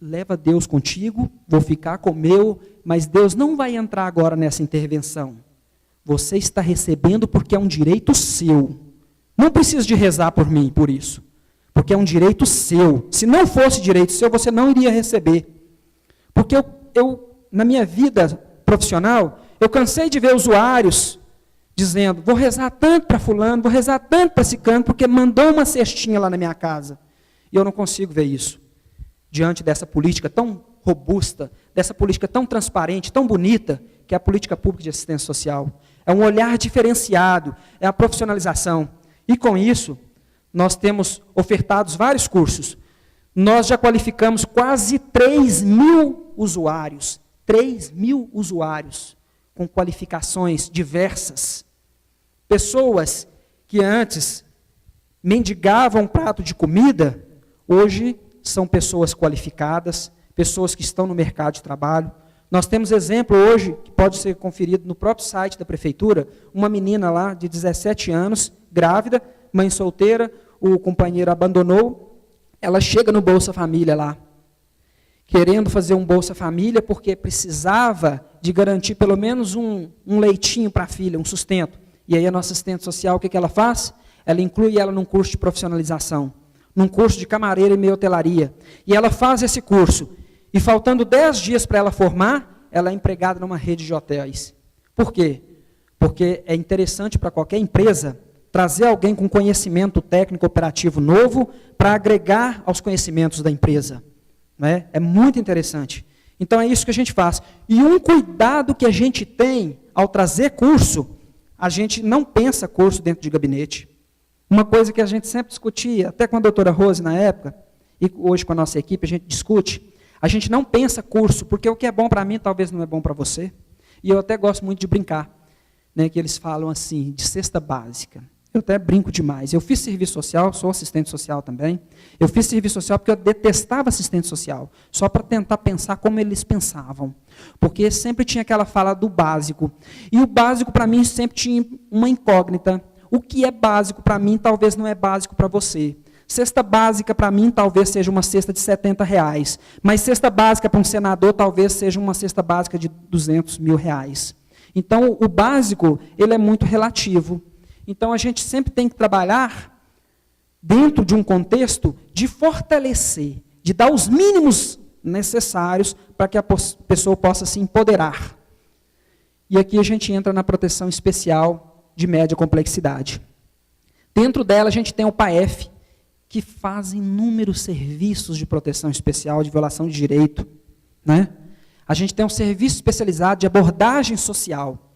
leva Deus contigo, vou ficar com o meu, mas Deus não vai entrar agora nessa intervenção. Você está recebendo porque é um direito seu. Não precisa de rezar por mim, por isso. Porque é um direito seu. Se não fosse direito seu, você não iria receber. Porque eu na minha vida profissional, eu cansei de ver usuários dizendo, vou rezar tanto para fulano, vou rezar tanto para ciclano, porque mandou uma cestinha lá na minha casa. E eu não consigo ver isso. Diante dessa política tão robusta, dessa política tão transparente, tão bonita, que é a política pública de assistência social. É um olhar diferenciado, é a profissionalização. E com isso, nós temos ofertados vários cursos. Nós já qualificamos quase 3.000 usuários. 3.000 usuários com qualificações diversas. Pessoas que antes mendigavam um prato de comida, hoje são pessoas qualificadas, pessoas que estão no mercado de trabalho. Nós temos exemplo hoje, que pode ser conferido no próprio site da prefeitura, uma menina lá de 17 anos, grávida, mãe solteira, o companheiro abandonou, ela chega no Bolsa Família lá, querendo fazer um Bolsa Família, porque precisava de garantir pelo menos um leitinho para a filha, um sustento. E aí a nossa assistente social, o que ela faz? Ela inclui ela num curso de profissionalização, num curso de camareira e meia hotelaria. E ela faz esse curso, e faltando 10 dias para ela formar, ela é empregada numa rede de hotéis. Por quê? Porque é interessante para qualquer empresa trazer alguém com conhecimento técnico operativo novo para agregar aos conhecimentos da empresa. Né? É muito interessante. Então é isso que a gente faz. E um cuidado que a gente tem ao trazer curso, a gente não pensa curso dentro de gabinete. Uma coisa que a gente sempre discutia, até com a doutora Rose na época, e hoje com a nossa equipe a gente discute, a gente não pensa curso, porque o que é bom para mim talvez não é bom para você. E eu até gosto muito de brincar, né, que eles falam assim, de cesta básica. Eu até brinco demais. Eu fiz serviço social, sou assistente social também. Eu fiz serviço social porque eu detestava assistente social, só para tentar pensar como eles pensavam. Porque sempre tinha aquela fala do básico. E o básico, para mim, sempre tinha uma incógnita. O que é básico para mim, talvez não é básico para você. Cesta básica, para mim, talvez seja uma cesta de R$70. Mas cesta básica para um senador, talvez seja uma cesta básica de R$200.000. Então, o básico, ele é muito relativo. Então, a gente sempre tem que trabalhar dentro de um contexto de fortalecer, de dar os mínimos necessários para que a pessoa possa se empoderar. E aqui a gente entra na proteção especial de média complexidade. Dentro dela, a gente tem o PAEF, que faz inúmeros serviços de proteção especial, de violação de direito. Né? A gente tem um serviço especializado de abordagem social.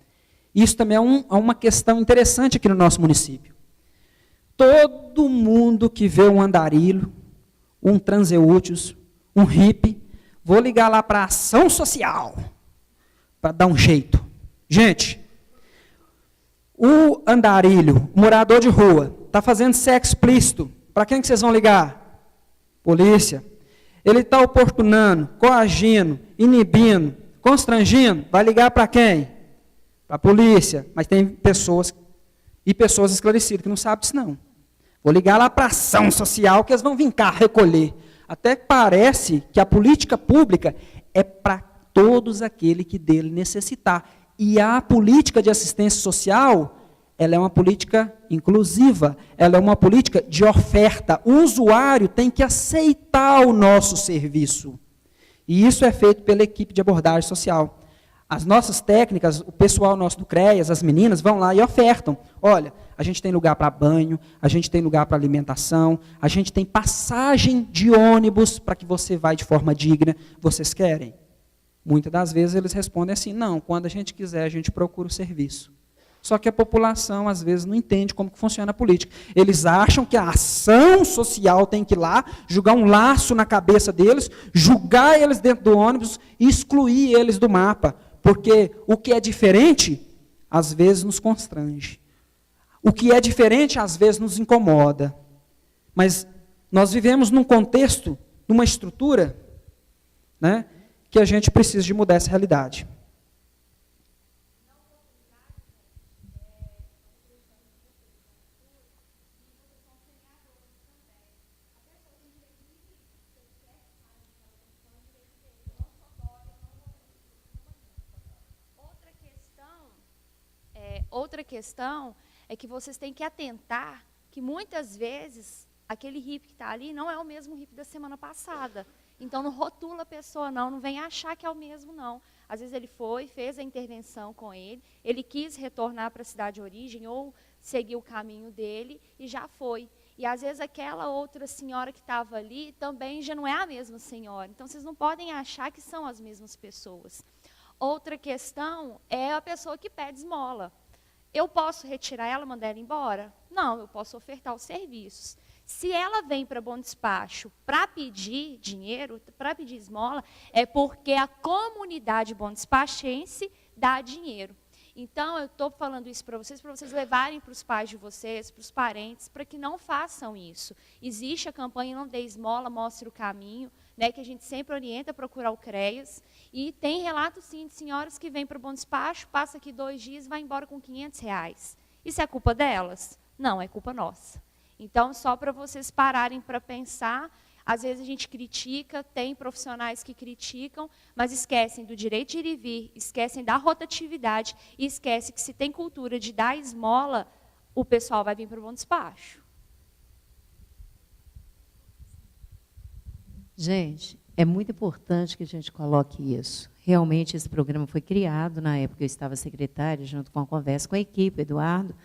Isso também é uma questão interessante aqui no nosso município. Todo mundo que vê um andarilho, um transeúntes, um hippie, vou ligar lá para a ação social, para dar um jeito. Gente, o andarilho, o morador de rua, está fazendo sexo explícito. Para quem que vocês vão ligar? Polícia. Ele está oportunando, coagindo, inibindo, constrangindo. Vai ligar para quem? Para a polícia. Mas tem pessoas esclarecidas que não sabem disso não. Vou ligar lá para a ação social que eles vão vir cá recolher. Até parece que a política pública é para todos aqueles que dele necessitar. E a política de assistência social, ela é uma política inclusiva, ela é uma política de oferta. O usuário tem que aceitar o nosso serviço. E isso é feito pela equipe de abordagem social. As nossas técnicas, o pessoal nosso do CREAS, as meninas, vão lá e ofertam. Olha, a gente tem lugar para banho, a gente tem lugar para alimentação, a gente tem passagem de ônibus para que você vá de forma digna. Vocês querem? Muitas das vezes eles respondem assim, não, quando a gente quiser, a gente procura o serviço. Só que a população, às vezes, não entende como que funciona a política. Eles acham que a ação social tem que ir lá, jogar um laço na cabeça deles, julgar eles dentro do ônibus e excluir eles do mapa. Porque o que é diferente, às vezes, nos constrange. O que é diferente, às vezes, nos incomoda. Mas nós vivemos num contexto, numa estrutura, né, que a gente precisa de mudar essa realidade. Outra questão é que vocês têm que atentar que muitas vezes aquele hippie que está ali não é o mesmo hippie da semana passada. Então não rotula a pessoa não vem achar que é o mesmo não. Às vezes ele foi, fez a intervenção com ele quis retornar para a cidade de origem ou seguir o caminho dele e já foi. E às vezes aquela outra senhora que estava ali também já não é a mesma senhora. Então vocês não podem achar que são as mesmas pessoas. Outra questão é a pessoa que pede esmola. Eu posso retirar ela, mandar ela embora? Não, eu posso ofertar os serviços. Se ela vem para Bom Despacho para pedir dinheiro, para pedir esmola, é porque a comunidade Bom Despachense dá dinheiro. Então, eu estou falando isso para vocês levarem para os pais de vocês, para os parentes, para que não façam isso. Existe a campanha Não Dê Esmola, Mostre o Caminho, né, que a gente sempre orienta a procurar o CREAS. E tem relatos, sim, de senhoras que vêm para o Bom Despacho, passa aqui 2 dias e vai embora com R$500. Isso é culpa delas? Não, é culpa nossa. Então, só para vocês pararem para pensar, às vezes a gente critica, tem profissionais que criticam, mas esquecem do direito de ir e vir, esquecem da rotatividade e esquecem que se tem cultura de dar esmola, o pessoal vai vir para o Bom Despacho. Gente, é muito importante que a gente coloque isso. Realmente, esse programa foi criado na época que eu estava secretária, junto com a conversa com a equipe, Eduardo,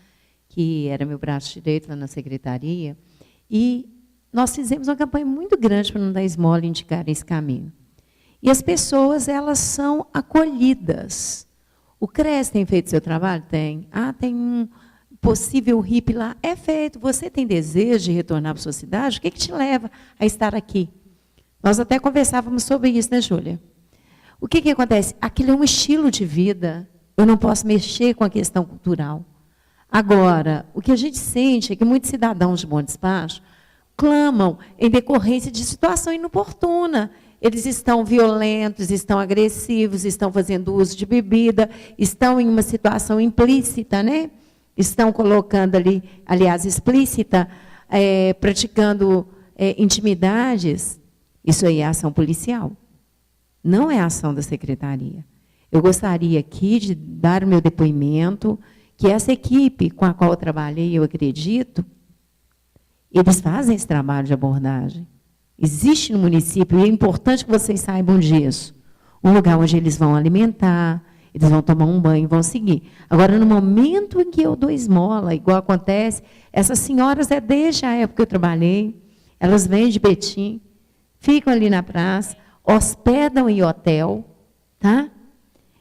que era meu braço direito lá na secretaria, e nós fizemos uma campanha muito grande para não dar esmola e indicar esse caminho. E as pessoas, elas são acolhidas. O CREAS tem feito seu trabalho? Tem. Ah, tem um possível hippie lá? É feito. Você tem desejo de retornar para a sua cidade? O que te leva a estar aqui? Nós até conversávamos sobre isso, né, Júlia? O que acontece? Aquilo é um estilo de vida. Eu não posso mexer com a questão cultural. Agora, o que a gente sente é que muitos cidadãos de Bom Despacho clamam em decorrência de situação inoportuna. Eles estão violentos, estão agressivos, estão fazendo uso de bebida, estão em uma situação implícita, né? Estão colocando ali, aliás, explícita, praticando intimidades. Isso aí é ação policial, não é ação da secretaria. Eu gostaria aqui de dar o meu depoimento, que essa equipe com a qual eu trabalhei, eu acredito, eles fazem esse trabalho de abordagem. Existe no município, e é importante que vocês saibam disso, um lugar onde eles vão alimentar, Eles vão tomar um banho e vão seguir. Agora, no momento em que eu dou esmola, igual acontece, essas senhoras, desde a época que eu trabalhei, elas vêm de Betim, ficam ali na praça, hospedam em hotel, tá?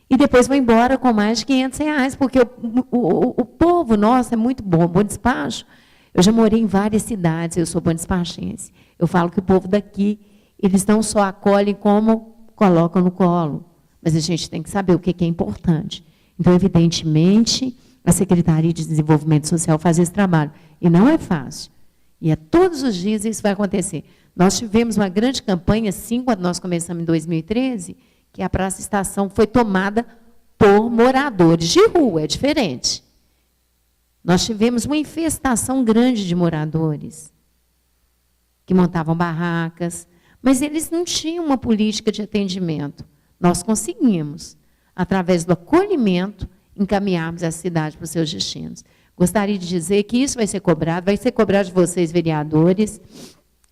E depois vão embora com mais de R$500, porque o povo nosso é muito bom. Bom Despacho, eu já morei em várias cidades, eu sou bom despachense. Eu falo que o povo daqui, eles não só acolhem como colocam no colo, mas a gente tem que saber o que é importante. Então, evidentemente, a Secretaria de Desenvolvimento Social faz esse trabalho. E não é fácil. E todos os dias isso vai acontecer. Nós tivemos uma grande campanha, sim, quando nós começamos em 2013, que a Praça Estação foi tomada por moradores de rua, é diferente. Nós tivemos uma infestação grande de moradores, que montavam barracas, mas eles não tinham uma política de atendimento. Nós conseguimos, através do acolhimento, encaminharmos a cidade para os seus destinos. Gostaria de dizer que isso vai ser cobrado de vocês, vereadores,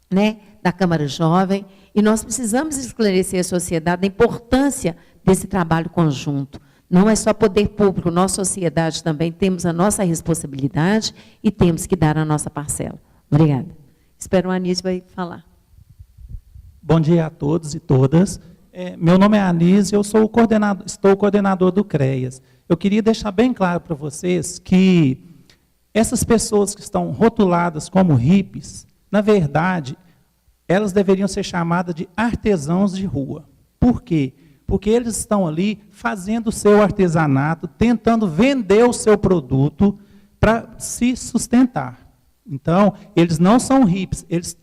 né, da Câmara Jovem, e nós precisamos esclarecer a sociedade da importância desse trabalho conjunto. Não é só poder público, nós, sociedade, também temos a nossa responsabilidade e temos que dar a nossa parcela. Obrigada. Espero que a Anísio vai falar. Bom dia a todos e todas. Meu nome é Anísio, eu sou estou o coordenador do CREAS. Eu queria deixar bem claro para vocês que essas pessoas que estão rotuladas como hippies, na verdade, elas deveriam ser chamadas de artesãos de rua. Por quê? Porque eles estão ali fazendo o seu artesanato, tentando vender o seu produto para se sustentar. Então, eles não são hippies, eles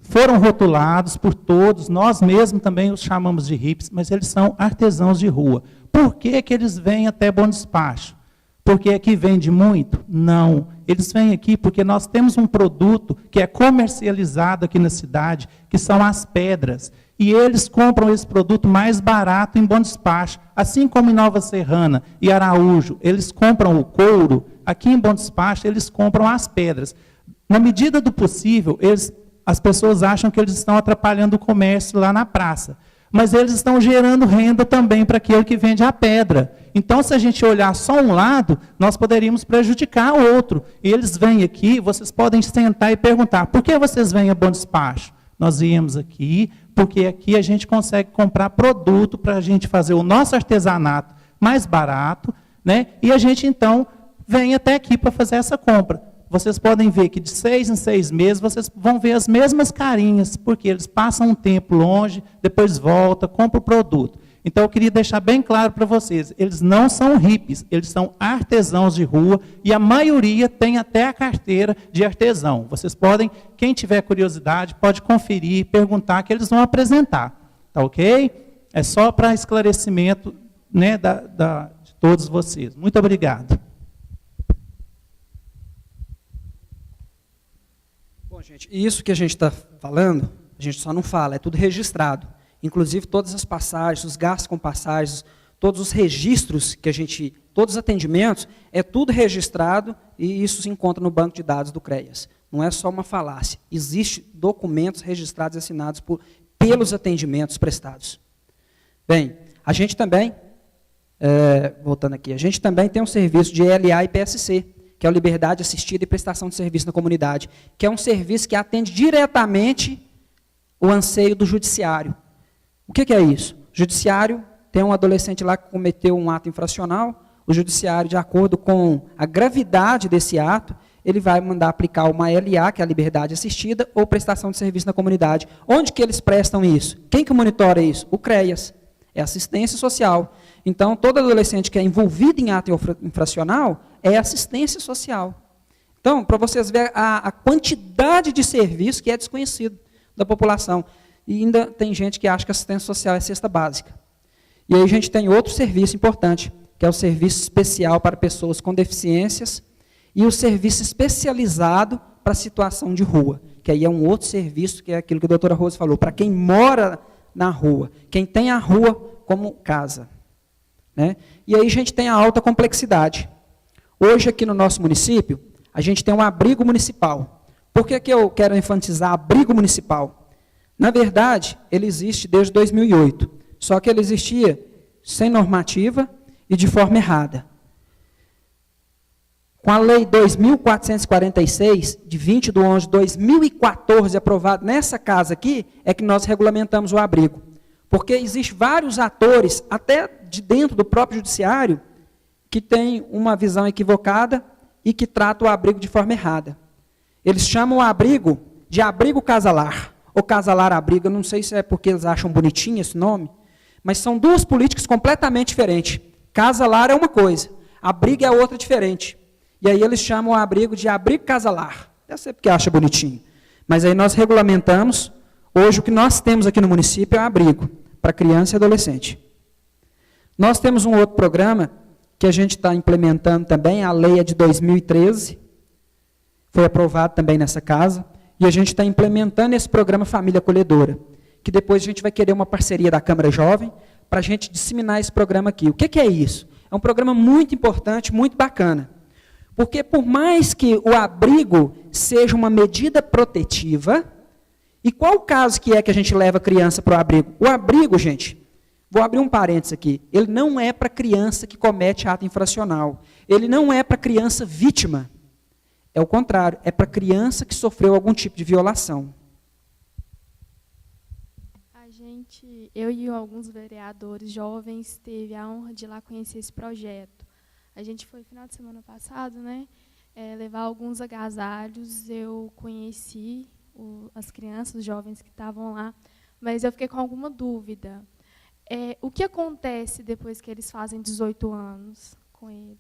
foram rotulados por todos, nós mesmos também os chamamos de hippies, mas eles são artesãos de rua. Por que eles vêm até Bom Despacho? Porque aqui vende muito? Não. Eles vêm aqui porque nós temos um produto que é comercializado aqui na cidade, que são as pedras. E eles compram esse produto mais barato em Bom Despacho. Assim como em Nova Serrana e Araújo, eles compram o couro, aqui em Bom Despacho eles compram as pedras. Na medida do possível, as pessoas acham que eles estão atrapalhando o comércio lá na praça. Mas eles estão gerando renda também para aquele que vende a pedra. Então, se a gente olhar só um lado, nós poderíamos prejudicar o outro. E eles vêm aqui, vocês podem sentar e perguntar, por que vocês vêm a Bom Despacho? Nós viemos aqui, porque aqui a gente consegue comprar produto para a gente fazer o nosso artesanato mais barato, né? E a gente, então, vem até aqui para fazer essa compra. Vocês podem ver que de 6 em 6 meses, vocês vão ver as mesmas carinhas, porque eles passam um tempo longe, depois voltam, compram o produto. Então, eu queria deixar bem claro para vocês, eles não são hippies, eles são artesãos de rua, e a maioria tem até a carteira de artesão. Vocês podem, quem tiver curiosidade, pode conferir, perguntar, que eles vão apresentar. Tá ok? É só para esclarecimento, né, de todos vocês. Muito obrigado. Gente, isso que a gente está falando, a gente só não fala, é tudo registrado. Inclusive, todas as passagens, os gastos com passagens, todos os registros que todos os atendimentos, é tudo registrado e isso se encontra no banco de dados do CREAS. Não é só uma falácia. Existem documentos registrados e assinados pelos atendimentos prestados. Bem, a gente também, voltando aqui, a gente também tem um serviço de LA e PSC, que é a Liberdade Assistida e Prestação de Serviço na Comunidade, que é um serviço que atende diretamente o anseio do judiciário. O que é isso? O judiciário tem um adolescente lá que cometeu um ato infracional, o judiciário, de acordo com a gravidade desse ato, ele vai mandar aplicar uma LA, que é a Liberdade Assistida, ou Prestação de Serviço na Comunidade. Onde que eles prestam isso? Quem que monitora isso? O CREAS. É assistência social. Então, todo adolescente que é envolvido em ato infracional é assistência social. Então, para vocês verem a quantidade de serviço que é desconhecido da população. E ainda tem gente que acha que assistência social é cesta básica. E aí a gente tem outro serviço importante, que é o serviço especial para pessoas com deficiências e o serviço especializado para situação de rua, que aí é um outro serviço, que é aquilo que a doutora Rose falou, para quem mora na rua, quem tem a rua como casa. Né? E aí a gente tem a alta complexidade. Hoje, aqui no nosso município, a gente tem um abrigo municipal. Por que eu quero enfatizar abrigo municipal? Na verdade, ele existe desde 2008, só que ele existia sem normativa e de forma errada. Com a Lei 2.446, de 20/11/2014, aprovada nessa casa aqui, é que nós regulamentamos o abrigo. Porque existem vários atores, até de dentro do próprio judiciário, que têm uma visão equivocada e que tratam o abrigo de forma errada. Eles chamam o abrigo de abrigo casalar, ou casalar-abrigo, eu não sei se é porque eles acham bonitinho esse nome, mas são duas políticas completamente diferentes. Casalar é uma coisa, abrigo é outra diferente. E aí eles chamam o abrigo de abrigo casalar. Deve ser porque acha bonitinho. Mas aí nós regulamentamos, hoje o que nós temos aqui no município é um abrigo para criança e adolescente. Nós temos um outro programa que a gente está implementando também, a lei é de 2013, foi aprovado também nessa casa, e a gente está implementando esse programa Família Acolhedora, que depois a gente vai querer uma parceria da Câmara Jovem para a gente disseminar esse programa aqui. O que é isso? É um programa muito importante, muito bacana. Porque por mais que o abrigo seja uma medida protetiva, e qual o caso que é que a gente leva a criança para o abrigo? O abrigo, gente, vou abrir um parênteses aqui, ele não é para criança que comete ato infracional, ele não é para criança vítima, é o contrário, é para criança que sofreu algum tipo de violação. Eu e alguns vereadores jovens teve a honra de ir lá conhecer esse projeto. A gente foi no final de semana passado, né, levar alguns agasalhos, eu conheci as crianças, os jovens que estavam lá, mas eu fiquei com alguma dúvida. O que acontece depois que eles fazem 18 anos com eles?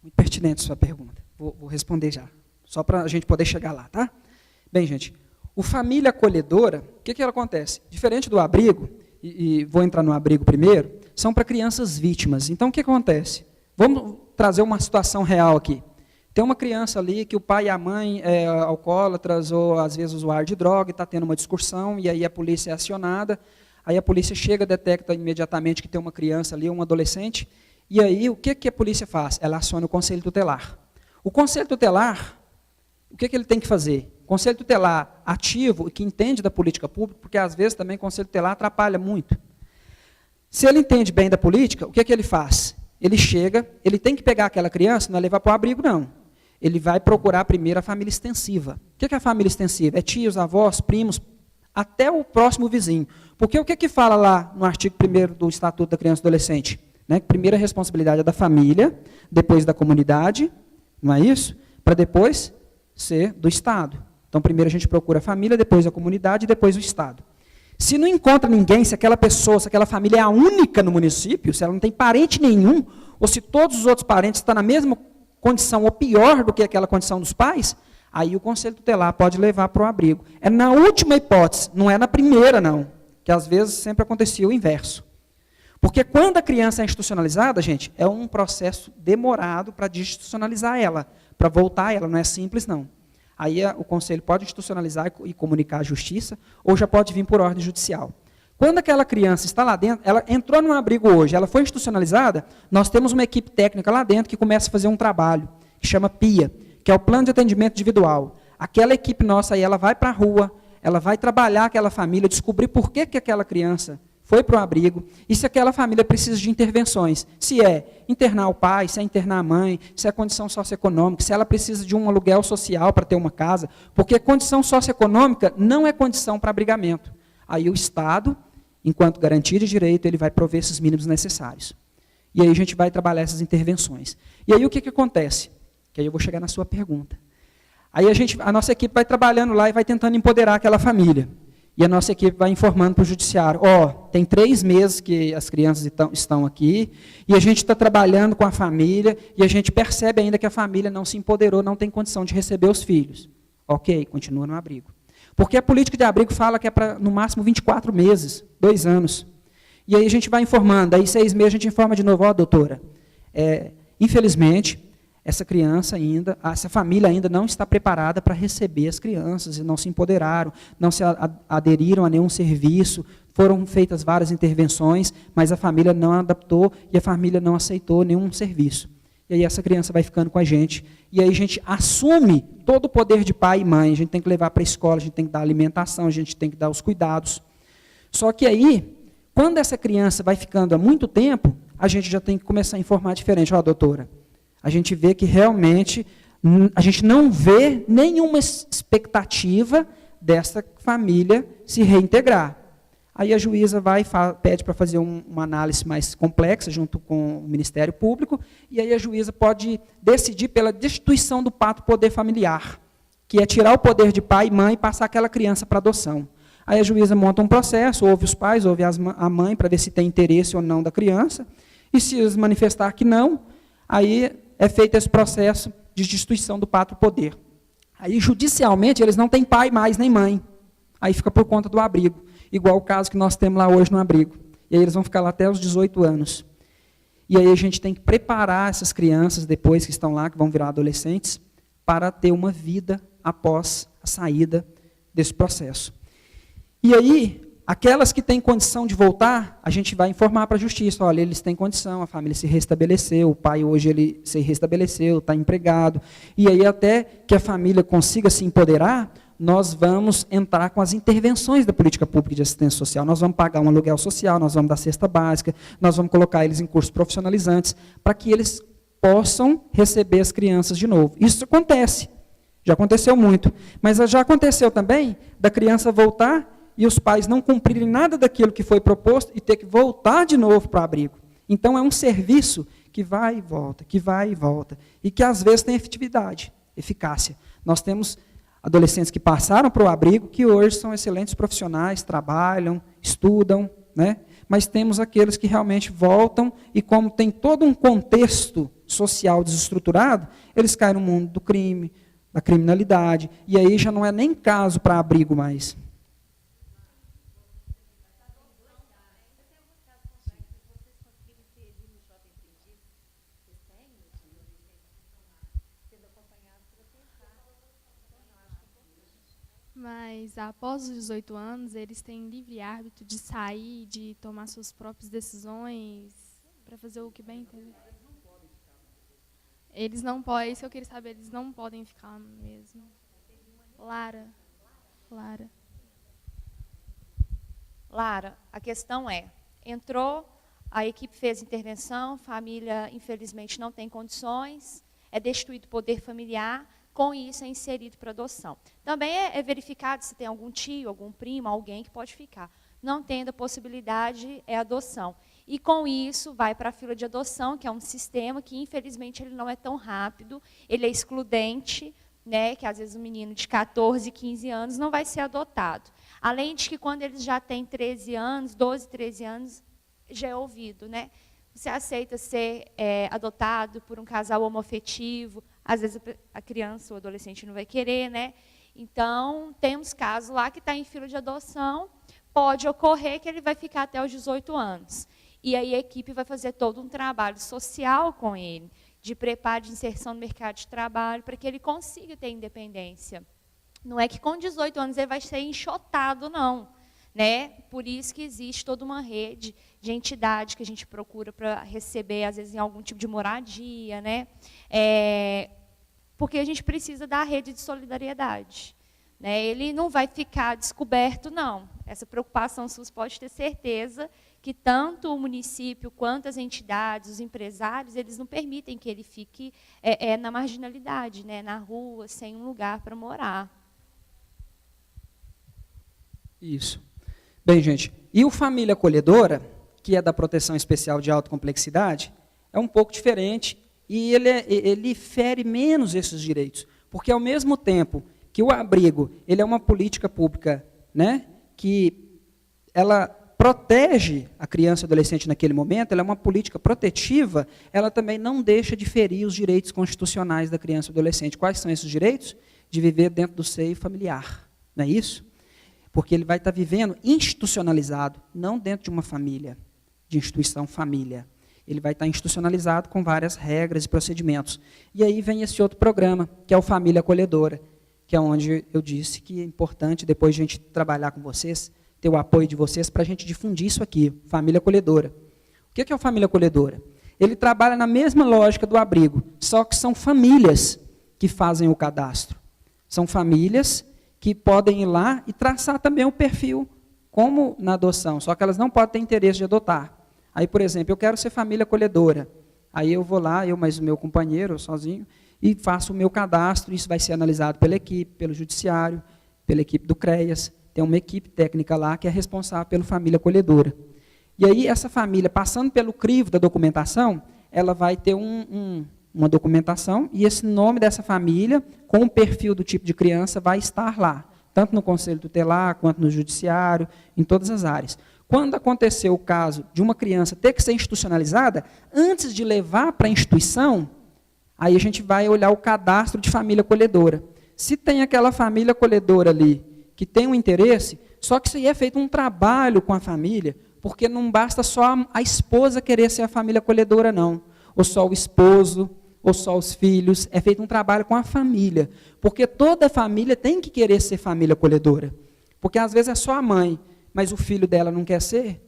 Muito pertinente a sua pergunta. Vou responder já, só para a gente poder chegar lá, tá? Bem, gente, o Família Acolhedora, o que acontece? Diferente do abrigo, e vou entrar no abrigo primeiro, são para crianças vítimas. Então, o que acontece? Vamos trazer uma situação real aqui. Tem uma criança ali que o pai e a mãe é alcoólatras ou, às vezes, usuário de droga, e está tendo uma discussão, e aí a polícia é acionada, aí a polícia chega, detecta imediatamente que tem uma criança ali, um adolescente, e aí o que a polícia faz? Ela aciona o Conselho Tutelar. O Conselho Tutelar, o que ele tem que fazer? O Conselho Tutelar ativo, que entende da política pública, porque às vezes também o Conselho Tutelar atrapalha muito. Se ele entende bem da política, o que ele faz? Ele chega, ele tem que pegar aquela criança, não é levar para o abrigo, não. Ele vai procurar primeiro a família extensiva. O que é a família extensiva? É tios, avós, primos, até o próximo vizinho. Porque o que fala lá no artigo 1º do Estatuto da Criança e Adolescente? Né? Primeiro a responsabilidade é da família, depois da comunidade, não é isso? Para depois ser do Estado. Então, primeiro a gente procura a família, depois a comunidade e depois o Estado. Se não encontra ninguém, se aquela pessoa, se aquela família é a única no município, se ela não tem parente nenhum, ou se todos os outros parentes estão na mesma condição ou pior do que aquela condição dos pais, aí o Conselho Tutelar pode levar para o abrigo. É na última hipótese, não é na primeira, não, que às vezes sempre acontecia o inverso. Porque quando a criança é institucionalizada, gente, é um processo demorado para desinstitucionalizar ela, para voltar ela, não é simples, não. Aí o Conselho pode institucionalizar e comunicar à Justiça, ou já pode vir por ordem judicial. Quando aquela criança está lá dentro, ela entrou num abrigo hoje, ela foi institucionalizada, nós temos uma equipe técnica lá dentro que começa a fazer um trabalho, que chama PIA, que é o Plano de Atendimento Individual. Aquela equipe nossa aí, ela vai para a rua, ela vai trabalhar aquela família, descobrir por que aquela criança foi para o abrigo, e se aquela família precisa de intervenções. Se é internar o pai, se é internar a mãe, se é condição socioeconômica, se ela precisa de um aluguel social para ter uma casa, porque condição socioeconômica não é condição para abrigamento. Aí o Estado, enquanto garantia de direito, ele vai prover esses mínimos necessários. E aí a gente vai trabalhar essas intervenções. E aí o que acontece? Que aí eu vou chegar na sua pergunta. Aí a nossa equipe vai trabalhando lá e vai tentando empoderar aquela família. E a nossa equipe vai informando para o judiciário, tem 3 meses que as crianças estão aqui, e a gente está trabalhando com a família, e a gente percebe ainda que a família não se empoderou, não tem condição de receber os filhos. Ok, continua no abrigo. Porque a política de abrigo fala que é para, no máximo, 24 meses, 2 anos. E aí a gente vai informando, aí 6 meses a gente informa de novo, doutora, infelizmente, essa criança ainda, essa família ainda não está preparada para receber as crianças, e não se empoderaram, não se aderiram a nenhum serviço, foram feitas várias intervenções, mas a família não adaptou e a família não aceitou nenhum serviço. E aí essa criança vai ficando com a gente, e aí a gente assume todo o poder de pai e mãe, a gente tem que levar para a escola, a gente tem que dar alimentação, a gente tem que dar os cuidados. Só que aí, quando essa criança vai ficando há muito tempo, a gente já tem que começar a informar diferente. Ó, doutora, a gente vê que realmente a gente não vê nenhuma expectativa dessa família se reintegrar. Aí a juíza vai e pede para fazer uma análise mais complexa junto com o Ministério Público, e aí a juíza pode decidir pela destituição do pacto poder familiar, que é tirar o poder de pai e mãe e passar aquela criança para adoção. Aí a juíza monta um processo, ouve os pais, ouve a mãe, para ver se tem interesse ou não da criança, e se eles manifestar que não, aí é feito esse processo de destituição do pacto poder. Aí, judicialmente, eles não têm pai mais nem mãe. Aí fica por conta do abrigo, igual o caso que nós temos lá hoje no abrigo. E aí eles vão ficar lá até os 18 anos. E aí a gente tem que preparar essas crianças, depois que estão lá, que vão virar adolescentes, para ter uma vida após a saída desse processo. E aí, aquelas que têm condição de voltar, a gente vai informar para a justiça, olha, eles têm condição, a família se restabeleceu, o pai hoje ele se restabeleceu, está empregado, e aí até que a família consiga se empoderar, nós vamos entrar com as intervenções da política pública de assistência social, nós vamos pagar um aluguel social, nós vamos dar cesta básica, nós vamos colocar eles em cursos profissionalizantes, para que eles possam receber as crianças de novo. Isso acontece, já aconteceu muito, mas já aconteceu também da criança voltar e os pais não cumprirem nada daquilo que foi proposto e ter que voltar de novo para o abrigo. Então, é um serviço que vai e volta, que vai e volta, e que às vezes tem efetividade, eficácia. Nós temos adolescentes que passaram para o abrigo, que hoje são excelentes profissionais, trabalham, estudam, né? Mas temos aqueles que realmente voltam e, como tem todo um contexto social desestruturado, eles caem no mundo do crime, da criminalidade, e aí já não é nem caso para abrigo mais. Mas após os 18 anos, eles têm livre árbitro de sair, de tomar suas próprias decisões, para fazer o que bem entender. Eles não podem, isso eu queria saber, eles não podem ficar mesmo. Lara, a questão é, entrou, a equipe fez intervenção, família, infelizmente, não tem condições, é destituído o poder familiar, com isso é inserido para adoção. Também é verificado se tem algum tio, algum primo, alguém que pode ficar. Não tendo a possibilidade, é adoção. E com isso vai para a fila de adoção, que é um sistema que, infelizmente, ele não é tão rápido, ele é excludente, né, que às vezes um menino de 14, 15 anos não vai ser adotado. Além de que quando eles já têm 13 anos, 12, 13 anos, já é ouvido, né? Você aceita ser adotado por um casal homoafetivo, às vezes a criança ou adolescente não vai querer, né? Então, temos casos lá que está em fila de adoção, pode ocorrer que ele vai ficar até os 18 anos. E aí a equipe vai fazer todo um trabalho social com ele, de preparo de inserção no mercado de trabalho, para que ele consiga ter independência. Não é que com 18 anos ele vai ser enxotado, não. Né? Por isso que existe toda uma rede de entidade que a gente procura para receber, às vezes, em algum tipo de moradia, né? Porque a gente precisa da rede de solidariedade. Né? Ele não vai ficar descoberto, não. Essa preocupação SUS pode ter certeza que tanto o município quanto as entidades, os empresários, eles não permitem que ele fique na marginalidade, né? Na rua, sem um lugar para morar. Isso. Bem, gente, e o Família Acolhedora, que é da proteção especial de alta complexidade, é um pouco diferente e ele fere menos esses direitos, porque ao mesmo tempo que o abrigo ele é uma política pública, né, que ela protege a criança e adolescente naquele momento, ela é uma política protetiva, ela também não deixa de ferir os direitos constitucionais da criança e adolescente. Quais são esses direitos? De viver dentro do seio familiar, não é isso? Porque ele vai estar vivendo institucionalizado, não dentro de uma família, de instituição família. Ele vai estar institucionalizado com várias regras e procedimentos. E aí vem esse outro programa, que é o Família Acolhedora, que é onde eu disse que é importante, depois de a gente trabalhar com vocês, ter o apoio de vocês para a gente difundir isso aqui, Família Acolhedora. O que é o Família Acolhedora? Ele trabalha na mesma lógica do abrigo, só que são famílias que fazem o cadastro. São famílias que podem ir lá e traçar também o perfil, como na adoção, só que elas não podem ter interesse de adotar. Aí, por exemplo, eu quero ser família acolhedora. Aí eu vou lá, eu mais o meu companheiro, sozinho, e faço o meu cadastro. Isso vai ser analisado pela equipe, pelo judiciário, pela equipe do CREAS. Tem uma equipe técnica lá que é responsável pela família acolhedora. E aí, essa família, passando pelo crivo da documentação, ela vai ter uma documentação, e esse nome dessa família, com o perfil do tipo de criança, vai estar lá, tanto no Conselho Tutelar, quanto no Judiciário, em todas as áreas. Quando aconteceu o caso de uma criança ter que ser institucionalizada, antes de levar para a instituição, aí a gente vai olhar o cadastro de família acolhedora. Se tem aquela família acolhedora ali, que tem um interesse, só que isso aí é feito um trabalho com a família, porque não basta só a esposa querer ser a família acolhedora, não. Ou só o esposo, ou só os filhos. É feito um trabalho com a família. Porque toda família tem que querer ser família acolhedora. Porque às vezes é só a mãe, mas o filho dela não quer ser,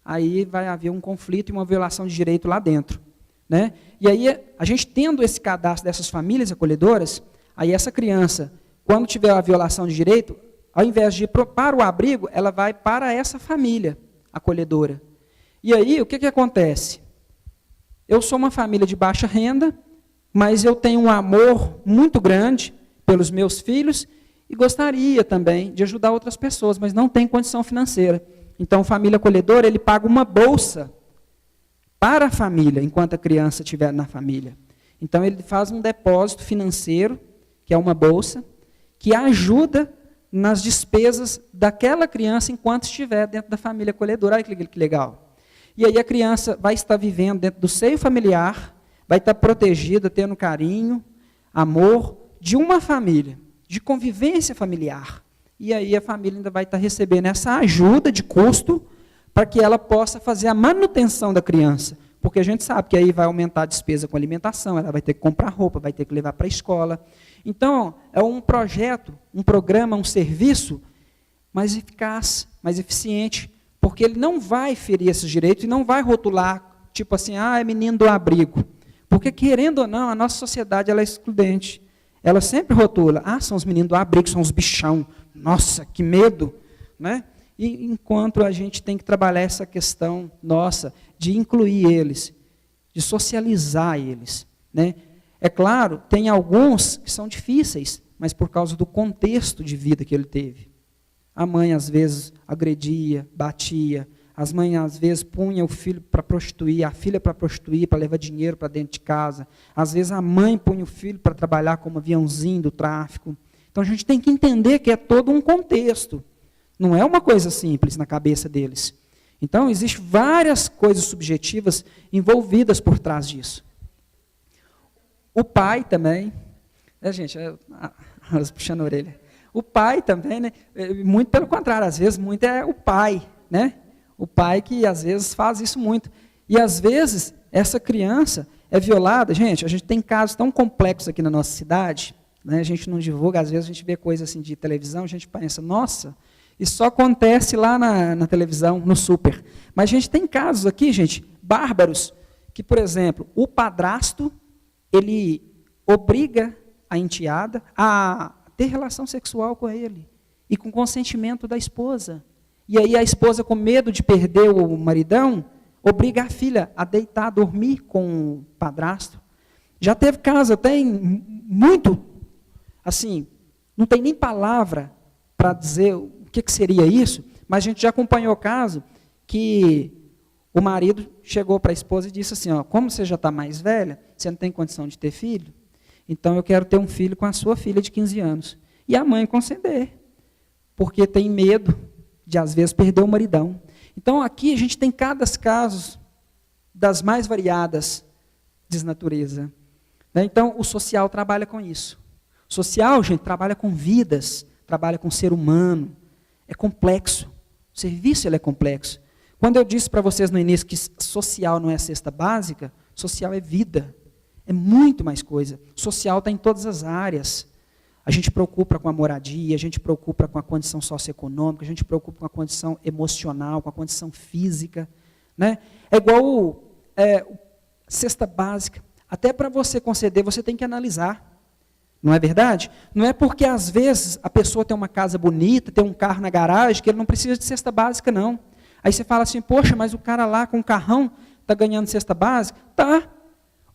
aí vai haver um conflito e uma violação de direito lá dentro. Né? E aí, a gente tendo esse cadastro dessas famílias acolhedoras, aí essa criança, quando tiver a violação de direito, ao invés de ir para o abrigo, ela vai para essa família acolhedora. E aí, o que acontece? Eu sou uma família de baixa renda, mas eu tenho um amor muito grande pelos meus filhos e gostaria também de ajudar outras pessoas, mas não tem condição financeira. Então, família acolhedora, ele paga uma bolsa para a família, enquanto a criança estiver na família. Então, ele faz um depósito financeiro, que é uma bolsa, que ajuda nas despesas daquela criança enquanto estiver dentro da família acolhedora. Olha que legal. E aí a criança vai estar vivendo dentro do seio familiar, vai estar protegida, tendo carinho, amor de uma família, de convivência familiar. E aí a família ainda vai estar recebendo essa ajuda de custo para que ela possa fazer a manutenção da criança. Porque a gente sabe que aí vai aumentar a despesa com alimentação, ela vai ter que comprar roupa, vai ter que levar para a escola. Então, é um projeto, um programa, um serviço mais eficaz, mais eficiente, porque ele não vai ferir esses direitos e não vai rotular, tipo assim, é menino do abrigo. Porque, querendo ou não, a nossa sociedade ela é excludente. Ela sempre rotula, são os meninos do abrigo, são os bichão. Nossa, que medo! Né? E enquanto a gente tem que trabalhar essa questão nossa, de incluir eles, de socializar eles. Né? É claro, tem alguns que são difíceis, mas por causa do contexto de vida que ele teve. A mãe, às vezes, agredia, batia. As mães, às vezes, punham o filho para prostituir, a filha para prostituir, para levar dinheiro para dentro de casa. Às vezes, a mãe punha o filho para trabalhar como aviãozinho do tráfico. Então, a gente tem que entender que é todo um contexto. Não é uma coisa simples na cabeça deles. Então, existem várias coisas subjetivas envolvidas por trás disso. O pai também, gente, puxando a orelha. O pai também, né? Muito pelo contrário, às vezes, muito é o pai, né? O pai que, às vezes, faz isso muito. E, às vezes, essa criança é violada. Gente, a gente tem casos tão complexos aqui na nossa cidade, né? A gente não divulga, às vezes a gente vê coisas assim de televisão, a gente pensa, nossa, isso só acontece lá na televisão, no super. Mas a gente tem casos aqui, gente, bárbaros, que, por exemplo, o padrasto, ele obriga a enteada a ter relação sexual com ele, e com consentimento da esposa. E aí a esposa, com medo de perder o maridão, obriga a filha a deitar, a dormir com o padrasto. Já teve caso, tem muito, assim, não tem nem palavra para dizer o que seria isso, mas a gente já acompanhou o caso que o marido chegou para a esposa e disse assim, como você já está mais velha, você não tem condição de ter filho, então eu quero ter um filho com a sua filha de 15 anos. E a mãe conceder, porque tem medo de, às vezes, perder o maridão. Então, aqui a gente tem cada caso das mais variadas desnatureza. Então, o social trabalha com isso. O social, gente, trabalha com vidas, trabalha com o ser humano. É complexo. O serviço ele é complexo. Quando eu disse para vocês no início que social não é cesta básica, social é vida. É muito mais coisa. Social está em todas as áreas. A gente preocupa com a moradia, a gente preocupa com a condição socioeconômica, a gente preocupa com a condição emocional, com a condição física. Né? É igual cesta básica. Até para você conceder, você tem que analisar. Não é verdade? Não é porque, às vezes, a pessoa tem uma casa bonita, tem um carro na garagem, que ele não precisa de cesta básica, não. Aí você fala assim, poxa, mas o cara lá com o carrão está ganhando cesta básica? Tá.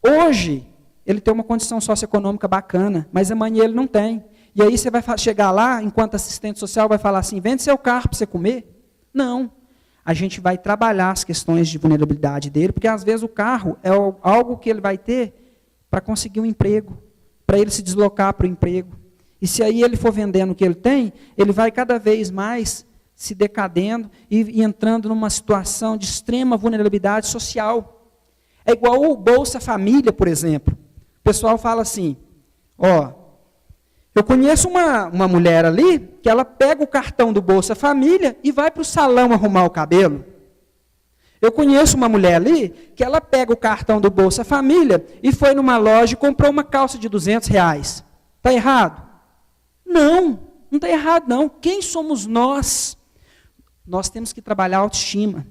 Hoje, ele tem uma condição socioeconômica bacana, mas amanhã ele não tem. E aí você vai chegar lá, enquanto assistente social, vai falar assim, vende seu carro para você comer? Não. A gente vai trabalhar as questões de vulnerabilidade dele, porque às vezes o carro é algo que ele vai ter para conseguir um emprego, para ele se deslocar para o emprego. E se aí ele for vendendo o que ele tem, ele vai cada vez mais se decadendo e entrando numa situação de extrema vulnerabilidade social. É igual o Bolsa Família, por exemplo. O pessoal fala assim, ó, eu conheço uma mulher ali, que ela pega o cartão do Bolsa Família e vai para o salão arrumar o cabelo. Eu conheço uma mulher ali, que ela pega o cartão do Bolsa Família e foi numa loja e comprou uma calça de R$200. Está errado? Não, não está errado não. Quem somos nós? Nós temos que trabalhar a autoestima.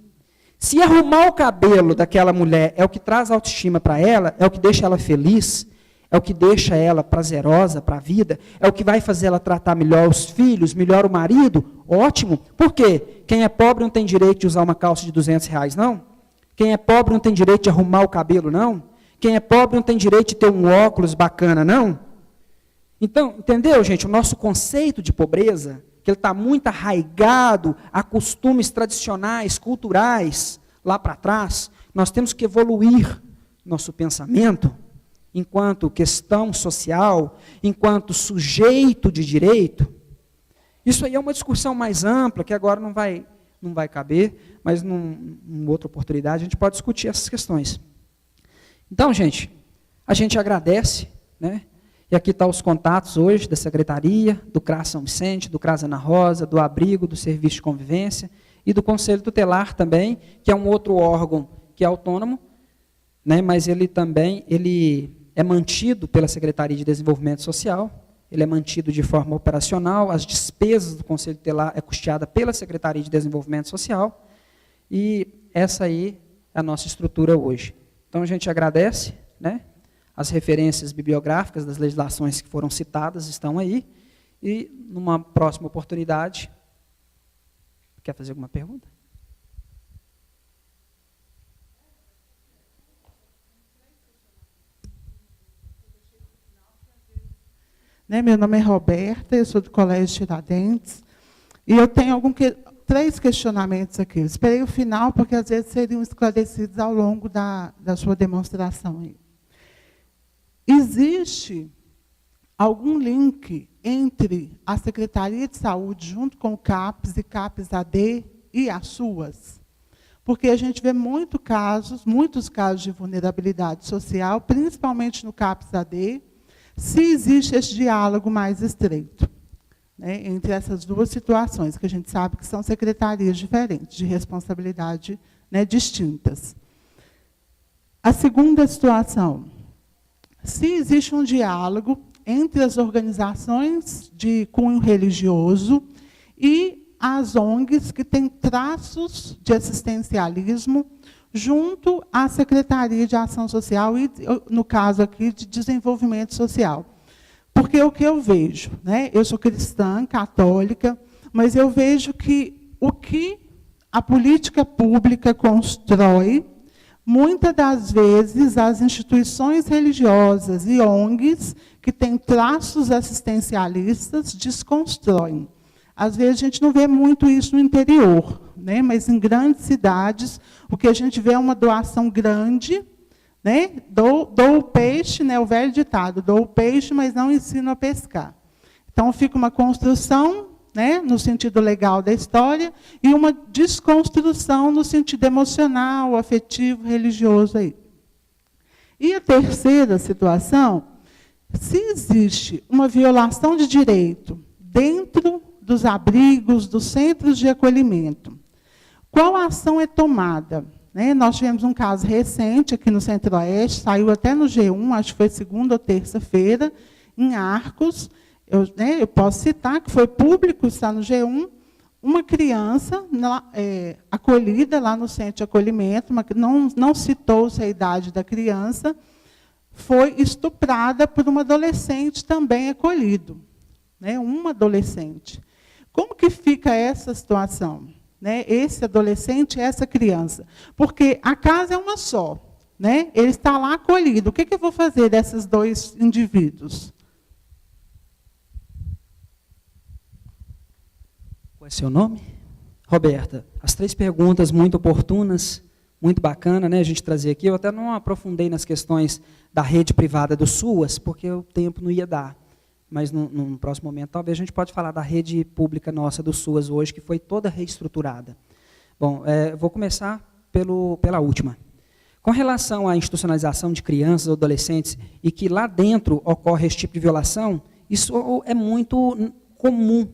Se arrumar o cabelo daquela mulher é o que traz autoestima para ela, é o que deixa ela feliz, é o que deixa ela prazerosa para a vida, é o que vai fazer ela tratar melhor os filhos, melhor o marido, ótimo. Por quê? Quem é pobre não tem direito de usar uma calça de R$200, não? Quem é pobre não tem direito de arrumar o cabelo, não? Quem é pobre não tem direito de ter um óculos bacana, não? Então, entendeu, gente? O nosso conceito de pobreza, que ele está muito arraigado a costumes tradicionais, culturais, lá para trás, nós temos que evoluir nosso pensamento enquanto questão social, enquanto sujeito de direito. Isso aí é uma discussão mais ampla, que agora não vai caber, mas numa outra oportunidade a gente pode discutir essas questões. Então, gente, a gente agradece, né? E aqui estão os contatos hoje da Secretaria, do CRAS São Vicente, do CRAS Ana Rosa, do Abrigo, do Serviço de Convivência e do Conselho Tutelar também, que é um outro órgão que é autônomo, né, mas ele também é mantido pela Secretaria de Desenvolvimento Social, ele é mantido de forma operacional, as despesas do Conselho Tutelar é custeada pela Secretaria de Desenvolvimento Social, e essa aí é a nossa estrutura hoje. Então, a gente agradece, né? As referências bibliográficas das legislações que foram citadas estão aí, e numa próxima oportunidade... Quer fazer alguma pergunta? Meu nome é Roberta, eu sou do Colégio Tiradentes, e eu tenho 3 questionamentos aqui. Eu esperei o final, porque às vezes seriam esclarecidos ao longo da sua demonstração aí. Existe algum link entre a Secretaria de Saúde, junto com o CAPES e CAPES-AD, e as suas? Porque a gente vê muitos casos de vulnerabilidade social, principalmente no CAPES-AD, se existe esse diálogo mais estreito, né, entre essas duas situações, que a gente sabe que são secretarias diferentes, de responsabilidade, né, distintas. A segunda situação, se existe um diálogo entre as organizações de cunho religioso e as ONGs que têm traços de assistencialismo junto à Secretaria de Ação Social e, no caso aqui, de Desenvolvimento Social. Porque o que eu vejo, né, eu sou cristã, católica, mas eu vejo que o que a política pública constrói, muitas das vezes as instituições religiosas e ONGs que têm traços assistencialistas desconstroem. Às vezes a gente não vê muito isso no interior, né? Mas em grandes cidades, o que a gente vê é uma doação grande, né? Dou o peixe, né? O velho ditado, dou o peixe, mas não ensino a pescar. Então fica uma construção, né, no sentido legal da história, e uma desconstrução no sentido emocional, afetivo, religioso. Aí. E a terceira situação, se existe uma violação de direito dentro dos abrigos, dos centros de acolhimento, qual ação é tomada? Né, nós tivemos um caso recente aqui no Centro-Oeste, saiu até no G1, acho que foi segunda ou terça-feira, em Arcos. Eu posso citar que foi público, está no G1, uma criança acolhida lá no centro de acolhimento, não citou-se a idade da criança, foi estuprada por uma adolescente também acolhido. Né, uma adolescente. Como que fica essa situação? né, esse adolescente, essa criança. Porque a casa é uma só, né? Ele está lá acolhido. O que eu vou fazer desses dois indivíduos? Qual é seu nome? Roberta. As 3 perguntas muito oportunas, muito bacana, né, a gente trazer aqui. Eu até não aprofundei nas questões da rede privada do SUAS, porque o tempo não ia dar. Mas, num próximo momento, talvez a gente pode falar da rede pública nossa do SUAS hoje, que foi toda reestruturada. Bom, vou começar pela última. Com relação à institucionalização de crianças ou adolescentes, e que lá dentro ocorre esse tipo de violação, isso é muito comum,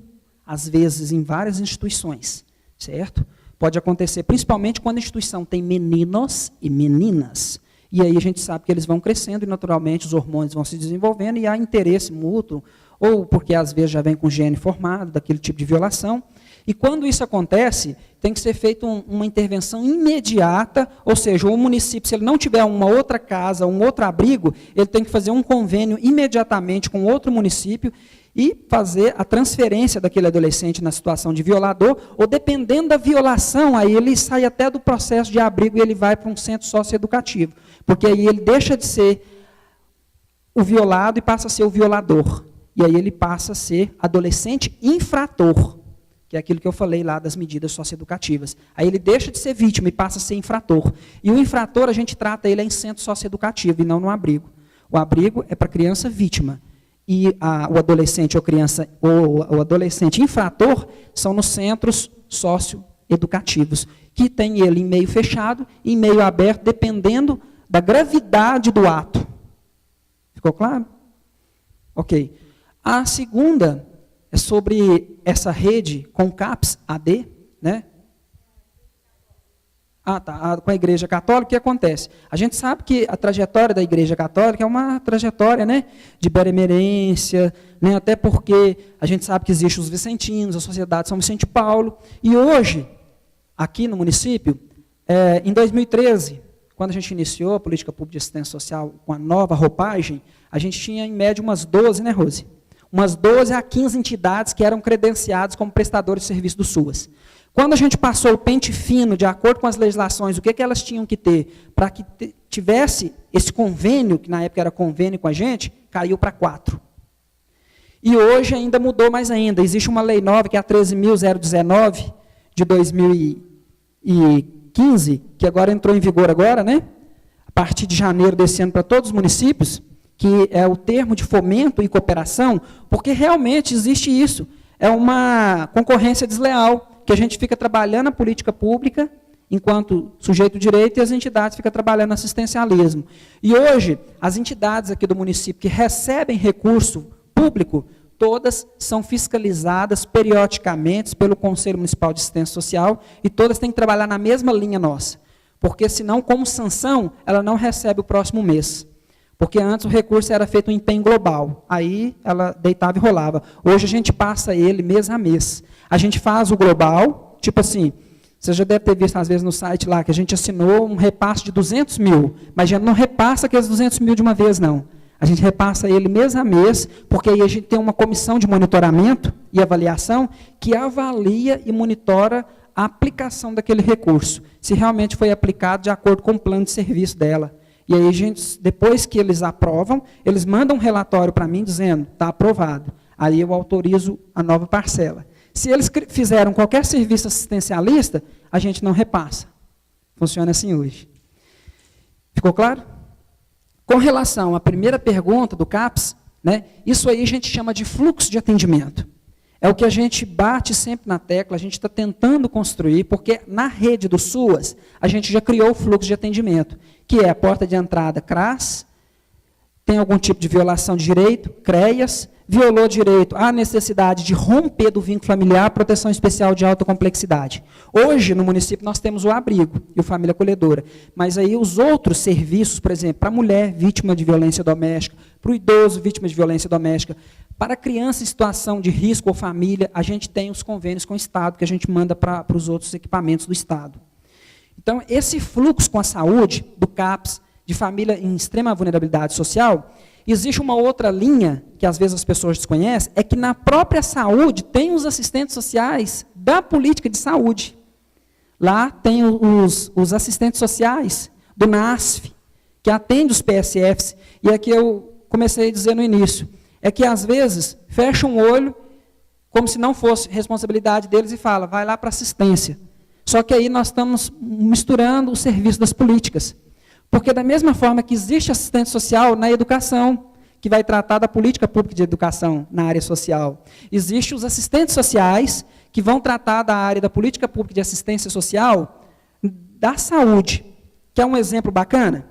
às vezes, em várias instituições, certo? Pode acontecer, principalmente quando a instituição tem meninos e meninas. E aí a gente sabe que eles vão crescendo e, naturalmente, os hormônios vão se desenvolvendo e há interesse mútuo, ou porque, às vezes, já vem com gene formado, daquele tipo de violação. E, quando isso acontece, tem que ser feita uma intervenção imediata, ou seja, o município, se ele não tiver uma outra casa, um outro abrigo, ele tem que fazer um convênio imediatamente com outro município e fazer a transferência daquele adolescente na situação de violador, ou, dependendo da violação, aí ele sai até do processo de abrigo e ele vai para um centro socioeducativo. Porque aí ele deixa de ser o violado e passa a ser o violador. E aí ele passa a ser adolescente infrator, que é aquilo que eu falei lá das medidas socioeducativas. Aí ele deixa de ser vítima e passa a ser infrator. E o infrator, a gente trata ele em centro socioeducativo e não no abrigo. O abrigo é para criança vítima. E o adolescente ou criança, ou o adolescente infrator, são nos centros socioeducativos, que tem ele em meio fechado e em meio aberto, dependendo da gravidade do ato. Ficou claro? Ok. A segunda é sobre essa rede com CAPS AD, né? Com a Igreja Católica, o que acontece? A gente sabe que a trajetória da Igreja Católica é uma trajetória, né, de benemerência, né, até porque a gente sabe que existem os vicentinos, a Sociedade São Vicente Paulo, e hoje, aqui no município, em 2013, quando a gente iniciou a política pública de assistência social com a nova roupagem, a gente tinha, em média, umas 12, né, Rose? Umas 12 a 15 entidades que eram credenciadas como prestadores de serviço do SUAS. Quando a gente passou o pente fino, de acordo com as legislações, o que elas tinham que ter para que tivesse esse convênio, que na época era convênio com a gente, caiu para 4. E hoje ainda mudou mais ainda. Existe uma lei nova, que é a 13.019, de 2015, que agora entrou em vigor agora, né? A partir de janeiro desse ano para todos os municípios, que é o termo de fomento e cooperação, porque realmente existe isso. É uma concorrência desleal, que a gente fica trabalhando a política pública, enquanto sujeito de direito, e as entidades ficam trabalhando assistencialismo. E hoje, as entidades aqui do município que recebem recurso público, todas são fiscalizadas periodicamente pelo Conselho Municipal de Assistência Social, e todas têm que trabalhar na mesma linha nossa. Porque, senão, como sanção, ela não recebe o próximo mês. Porque antes o recurso era feito em empenho global, aí ela deitava e rolava. Hoje a gente passa ele mês a mês. A gente faz o global, tipo assim, você já deve ter visto às vezes no site lá, que a gente assinou um repasse de 200 mil, mas a gente não repassa aqueles 200 mil de uma vez, não. A gente repassa ele mês a mês, porque aí a gente tem uma comissão de monitoramento e avaliação que avalia e monitora a aplicação daquele recurso, se realmente foi aplicado de acordo com o plano de serviço dela. E aí, depois que eles aprovam, eles mandam um relatório para mim dizendo, está aprovado. Aí eu autorizo a nova parcela. Se eles fizeram qualquer serviço assistencialista, a gente não repassa. Funciona assim hoje. Ficou claro? Com relação à primeira pergunta do CAPS, né, isso aí a gente chama de fluxo de atendimento. É o que a gente bate sempre na tecla, a gente está tentando construir, porque na rede do SUAS, a gente já criou o fluxo de atendimento, que é a porta de entrada CRAS, tem algum tipo de violação de direito, CREAS, violou direito à necessidade de romper do vínculo familiar, proteção especial de alta complexidade. Hoje, no município, nós temos o abrigo e o família acolhedora, mas aí os outros serviços, por exemplo, para a mulher vítima de violência doméstica, para o idoso vítima de violência doméstica, para a criança em situação de risco ou família, a gente tem os convênios com o Estado, que a gente manda para os outros equipamentos do Estado. Então, esse fluxo com a saúde, do CAPS, de família em extrema vulnerabilidade social, existe uma outra linha, que às vezes as pessoas desconhecem, é que na própria saúde tem os assistentes sociais da política de saúde. Lá tem os assistentes sociais do NASF, que atendem os PSFs, e aqui eu comecei a dizer no início, é que às vezes fecha um olho, como se não fosse responsabilidade deles, e fala, vai lá para assistência. Só que aí nós estamos misturando o serviço das políticas. Porque da mesma forma que existe assistente social na educação, que vai tratar da política pública de educação na área social, existem os assistentes sociais, que vão tratar da área da política pública de assistência social da saúde, que é um exemplo bacana.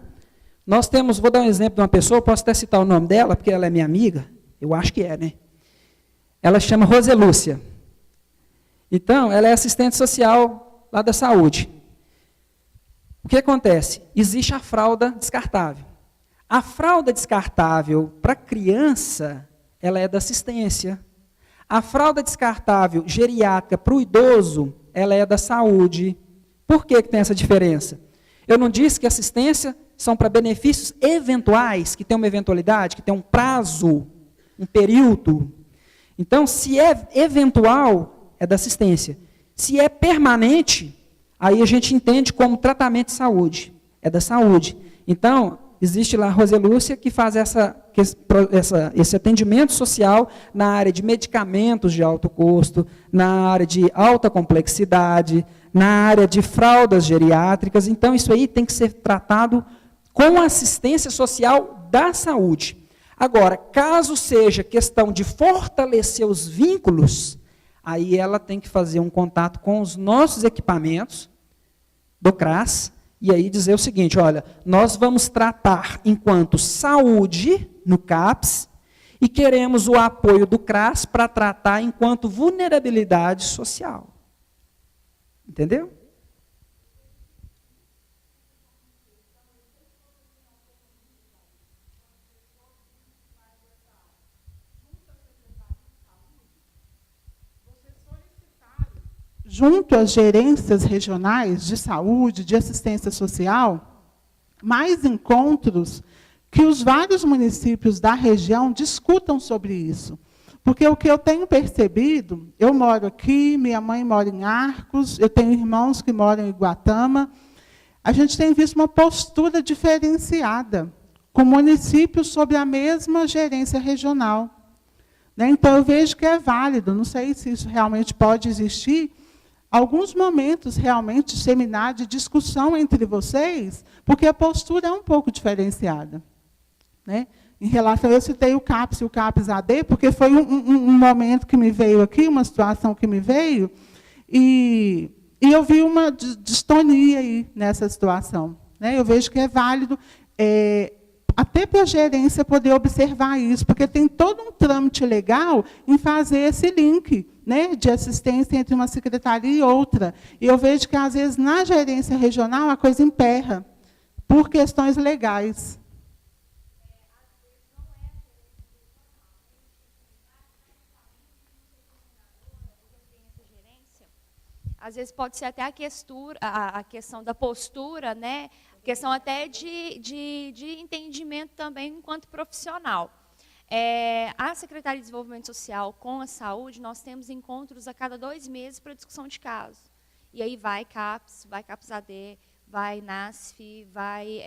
Nós temos, vou dar um exemplo de uma pessoa, posso até citar o nome dela, porque ela é minha amiga, eu acho que é, né? Ela chama Roselúcia. Então, ela é assistente social lá da saúde. O que acontece? Existe a fralda descartável. A fralda descartável para criança, ela é da assistência. A fralda descartável geriátrica para o idoso, ela é da saúde. Por que tem essa diferença? Eu não disse que assistência são para benefícios eventuais, que tem uma eventualidade, que tem um prazo, um período. Então, se é eventual, é da assistência. Se é permanente, aí a gente entende como tratamento de saúde. É da saúde. Então, existe lá a Roselúcia que faz esse atendimento social na área de medicamentos de alto custo, na área de alta complexidade, na área de fraldas geriátricas. Então, isso aí tem que ser tratado com assistência social da saúde. Agora, caso seja questão de fortalecer os vínculos, aí ela tem que fazer um contato com os nossos equipamentos do CRAS, e aí dizer o seguinte, olha, nós vamos tratar enquanto saúde no CAPS e queremos o apoio do CRAS para tratar enquanto vulnerabilidade social. Entendeu? Junto às gerências regionais de saúde, de assistência social, mais encontros que os vários municípios da região discutam sobre isso. Porque o que eu tenho percebido, eu moro aqui, minha mãe mora em Arcos, eu tenho irmãos que moram em Iguatama, a gente tem visto uma postura diferenciada com municípios sobre a mesma gerência regional. Então, eu vejo que é válido, não sei se isso realmente pode existir, alguns momentos realmente de seminário, de discussão entre vocês, porque a postura é um pouco diferenciada. Né? Em relação, eu citei o CAPS e o CAPS-AD, porque foi um momento que me veio aqui, uma situação que me veio, e eu vi uma distonia aí nessa situação. Né? Eu vejo que é válido, até para a gerência poder observar isso, porque tem todo um trâmite legal em fazer esse link, né, de assistência entre uma secretaria e outra. E eu vejo que, às vezes, na gerência regional, a coisa emperra, por questões legais. Às vezes pode ser até a questão da postura, né? Questão até de entendimento também enquanto profissional. A Secretaria de Desenvolvimento Social com a Saúde, nós temos encontros a cada 2 meses para discussão de caso. E aí vai CAPS, vai CAPS-AD, vai NASF, vai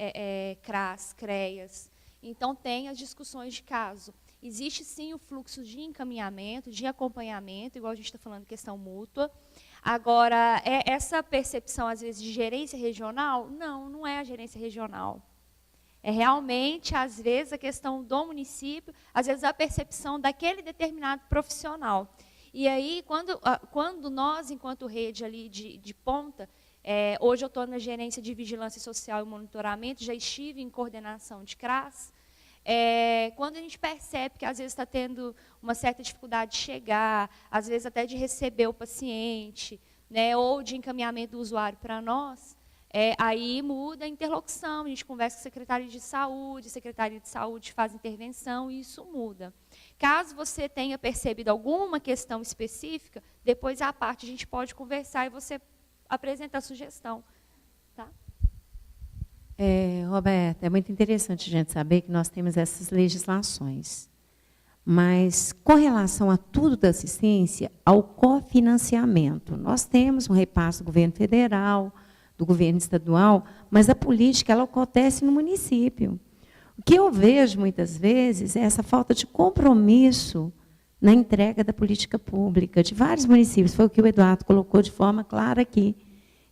CRAS, CREAS. Então, tem as discussões de caso. Existe, sim, o fluxo de encaminhamento, de acompanhamento, igual a gente está falando, questão mútua. Agora, essa percepção, às vezes, de gerência regional, não é a gerência regional. É realmente, às vezes, a questão do município, às vezes, a percepção daquele determinado profissional. E aí, quando nós, enquanto rede ali de ponta, hoje eu estou na gerência de vigilância social e monitoramento, já estive em coordenação de CRAS, quando a gente percebe que, às vezes, está tendo uma certa dificuldade de chegar, às vezes até de receber o paciente, né, ou de encaminhamento do usuário para nós, aí muda a interlocução, a gente conversa com a Secretaria de Saúde faz intervenção e isso muda. Caso você tenha percebido alguma questão específica, depois à parte a gente pode conversar e você apresenta a sugestão. Tá? Roberta, é muito interessante a gente saber que nós temos essas legislações. Mas, com relação a tudo da assistência, ao cofinanciamento, nós temos um repasse do governo federal, do governo estadual, mas a política ela acontece no município. O que eu vejo, muitas vezes, é essa falta de compromisso na entrega da política pública de vários municípios. Foi o que o Eduardo colocou de forma clara aqui.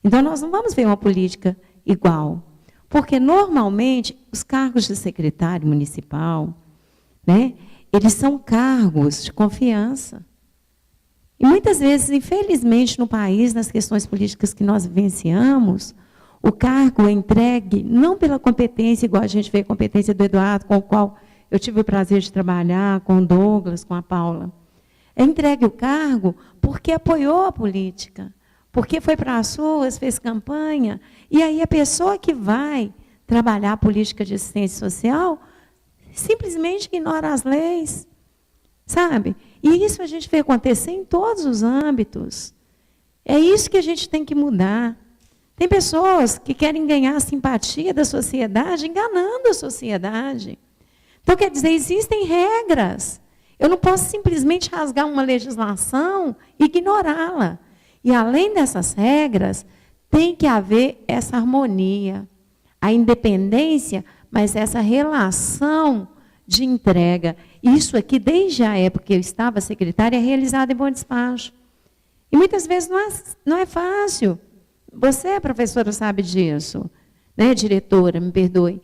Então, nós não vamos ver uma política igual. Porque, normalmente, os cargos de secretário municipal, né, eles são cargos de confiança. E, muitas vezes, infelizmente, no país, nas questões políticas que nós vivenciamos, o cargo é entregue não pela competência, igual a gente vê a competência do Eduardo, com o qual eu tive o prazer de trabalhar, com o Douglas, com a Paula. É entregue o cargo porque apoiou a política, porque foi para as ruas, fez campanha, e aí a pessoa que vai trabalhar a política de assistência social simplesmente ignora as leis, sabe? E isso a gente vê acontecer em todos os âmbitos. É isso que a gente tem que mudar. Tem pessoas que querem ganhar a simpatia da sociedade, enganando a sociedade. Então, quer dizer, existem regras. Eu não posso simplesmente rasgar uma legislação e ignorá-la. E, além dessas regras, tem que haver essa harmonia, a independência, mas essa relação de entrega. Isso aqui, desde a época que eu estava secretária, é realizado em bom despacho. E, muitas vezes, não é fácil. Você, professora, sabe disso, né, diretora, me perdoe.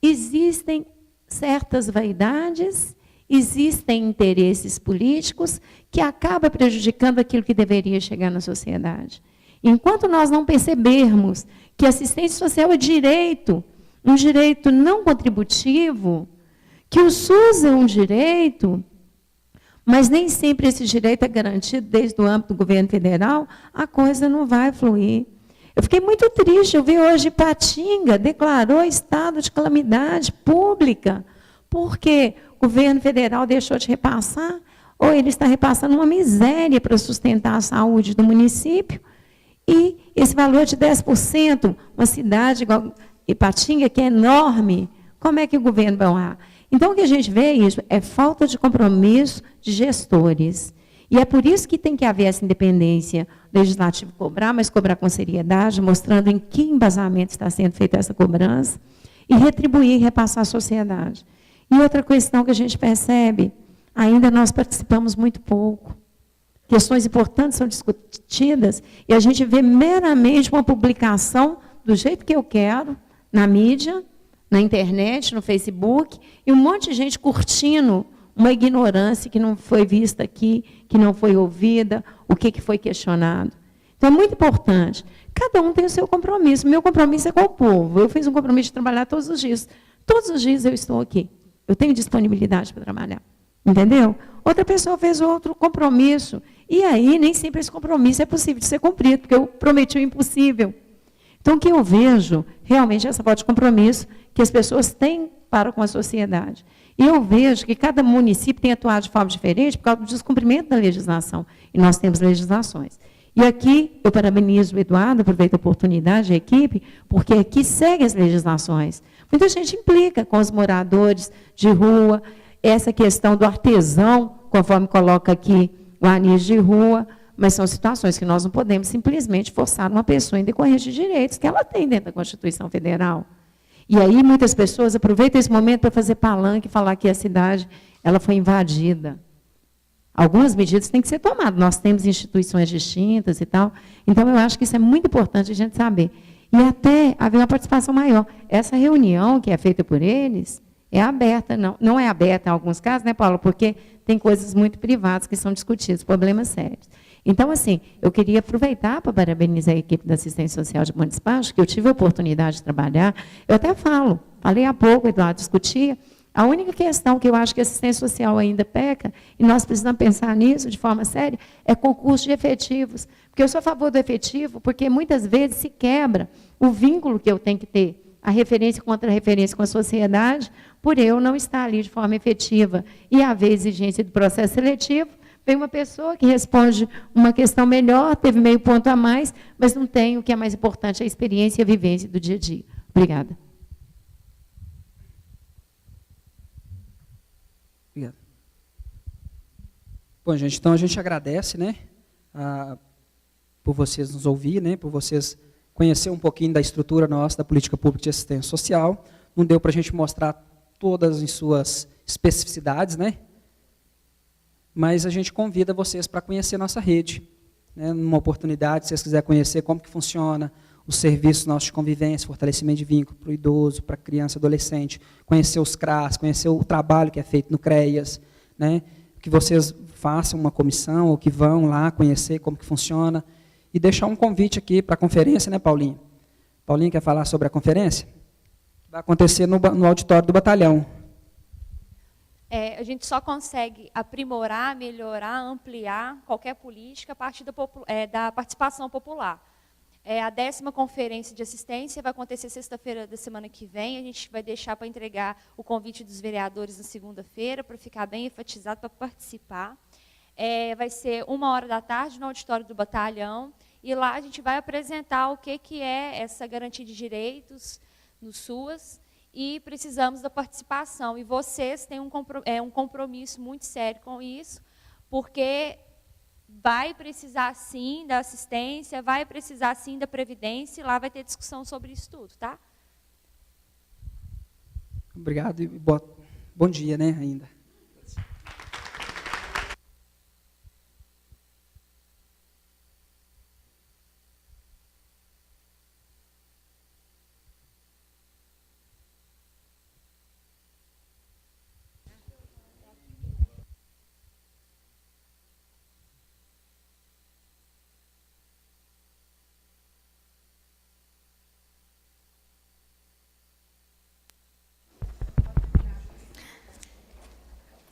Existem certas vaidades, existem interesses políticos que acabam prejudicando aquilo que deveria chegar na sociedade. Enquanto nós não percebermos que assistência social é direito, um direito não contributivo, que o SUS é um direito, mas nem sempre esse direito é garantido desde o âmbito do governo federal, a coisa não vai fluir. Eu fiquei muito triste, eu vi hoje Ipatinga declarou estado de calamidade pública, porque o governo federal deixou de repassar, ou ele está repassando uma miséria para sustentar a saúde do município, e esse valor de 10%, uma cidade igual Ipatinga, que é enorme, como é que o governo vai honrar? Então, o que a gente vê isso é falta de compromisso de gestores. E é por isso que tem que haver essa independência legislativa cobrar, mas cobrar com seriedade, mostrando em que embasamento está sendo feita essa cobrança, e retribuir e repassar à sociedade. E outra questão que a gente percebe, ainda nós participamos muito pouco. Questões importantes são discutidas, e a gente vê meramente uma publicação do jeito que eu quero, na mídia, na internet, no Facebook, e um monte de gente curtindo uma ignorância que não foi vista aqui, que não foi ouvida, o que foi questionado. Então, é muito importante. Cada um tem o seu compromisso. Meu compromisso é com o povo. Eu fiz um compromisso de trabalhar todos os dias. Todos os dias eu estou aqui. Eu tenho disponibilidade para trabalhar. Entendeu? Outra pessoa fez outro compromisso. E aí, nem sempre esse compromisso é possível de ser cumprido, porque eu prometi o impossível. Então, o que eu vejo, realmente, é essa falta de compromisso que as pessoas têm para com a sociedade. E eu vejo que cada município tem atuado de forma diferente por causa do descumprimento da legislação. E nós temos legislações. E aqui, eu parabenizo o Eduardo, aproveito a oportunidade, a equipe, porque aqui segue as legislações. Muita gente implica com os moradores de rua, essa questão do artesão, conforme coloca aqui o Anísio de rua, mas são situações que nós não podemos simplesmente forçar uma pessoa em decorrer de direitos que ela tem dentro da Constituição Federal. E aí muitas pessoas aproveitam esse momento para fazer palanque e falar que a cidade ela foi invadida. Algumas medidas têm que ser tomadas. Nós temos instituições distintas e tal. Então, eu acho que isso é muito importante a gente saber. E até haver uma participação maior. Essa reunião que é feita por eles é aberta. Não é aberta em alguns casos, né, Paula? Porque tem coisas muito privadas que são discutidas, problemas sérios. Então, assim, eu queria aproveitar para parabenizar a equipe da assistência social de Bom Despacho, que eu tive a oportunidade de trabalhar. Eu até falei há pouco, Eduardo discutia, a única questão que eu acho que a assistência social ainda peca, e nós precisamos pensar nisso de forma séria, é concurso de efetivos. Porque eu sou a favor do efetivo, porque muitas vezes se quebra o vínculo que eu tenho que ter, a referência contra a referência com a sociedade, por eu não estar ali de forma efetiva e haver exigência do processo seletivo. Vem uma pessoa que responde uma questão melhor, teve meio ponto a mais, mas não tem o que é mais importante, a experiência e a vivência do dia a dia. Obrigada. Obrigado. Bom, gente, então a gente agradece, né, por vocês nos ouvir, né, por vocês conhecer um pouquinho da estrutura nossa da política pública de assistência social. Não deu para a gente mostrar todas em suas especificidades, né, mas a gente convida vocês para conhecer nossa rede, né, numa oportunidade, se vocês quiserem conhecer como que funciona os serviços nossos de convivência, fortalecimento de vínculo para o idoso, para a criança e adolescente, conhecer os CRAS, conhecer o trabalho que é feito no CREAS, né, que vocês façam uma comissão ou que vão lá conhecer como que funciona e deixar um convite aqui para a conferência, né, Paulinho? Paulinho quer falar sobre a conferência? Vai acontecer no auditório do batalhão. A gente só consegue aprimorar, melhorar, ampliar qualquer política a partir da participação popular. A 10ª conferência de assistência vai acontecer sexta-feira da semana que vem. A gente vai deixar para entregar o convite dos vereadores na segunda-feira, para ficar bem enfatizado, para participar. Vai ser 13h no auditório do batalhão. E lá a gente vai apresentar o que é essa garantia de direitos no SUAS. E precisamos da participação. E vocês têm um compromisso muito sério com isso, porque vai precisar, sim, da assistência, vai precisar, sim, da previdência, e lá vai ter discussão sobre isso tudo, tá? Obrigado e bom dia, né, ainda.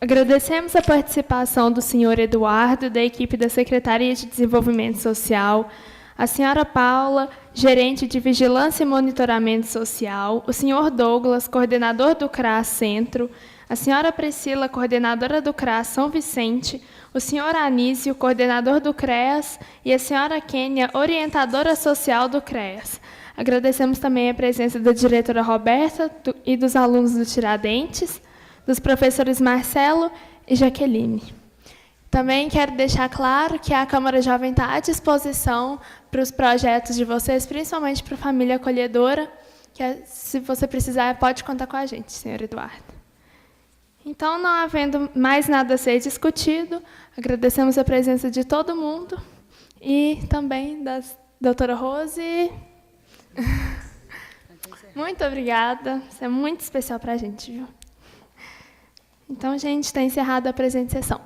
Agradecemos a participação do senhor Eduardo, da equipe da Secretaria de Desenvolvimento Social, a senhora Paula, gerente de Vigilância e Monitoramento Social, o senhor Douglas, coordenador do CRAS Centro, a senhora Priscila, coordenadora do CRAS São Vicente, o senhor Anísio, coordenador do CREAS, e a senhora Kênia, orientadora social do CREAS. Agradecemos também a presença da diretora Roberta e dos alunos do Tiradentes, dos professores Marcelo e Jaqueline. Também quero deixar claro que a Câmara Jovem está à disposição para os projetos de vocês, principalmente para a família acolhedora, que se você precisar, pode contar com a gente, senhor Eduardo. Então, não havendo mais nada a ser discutido, agradecemos a presença de todo mundo e também da doutora Rose. Muito obrigada, isso é muito especial para a gente, viu? Então, gente, está encerrada a presente sessão.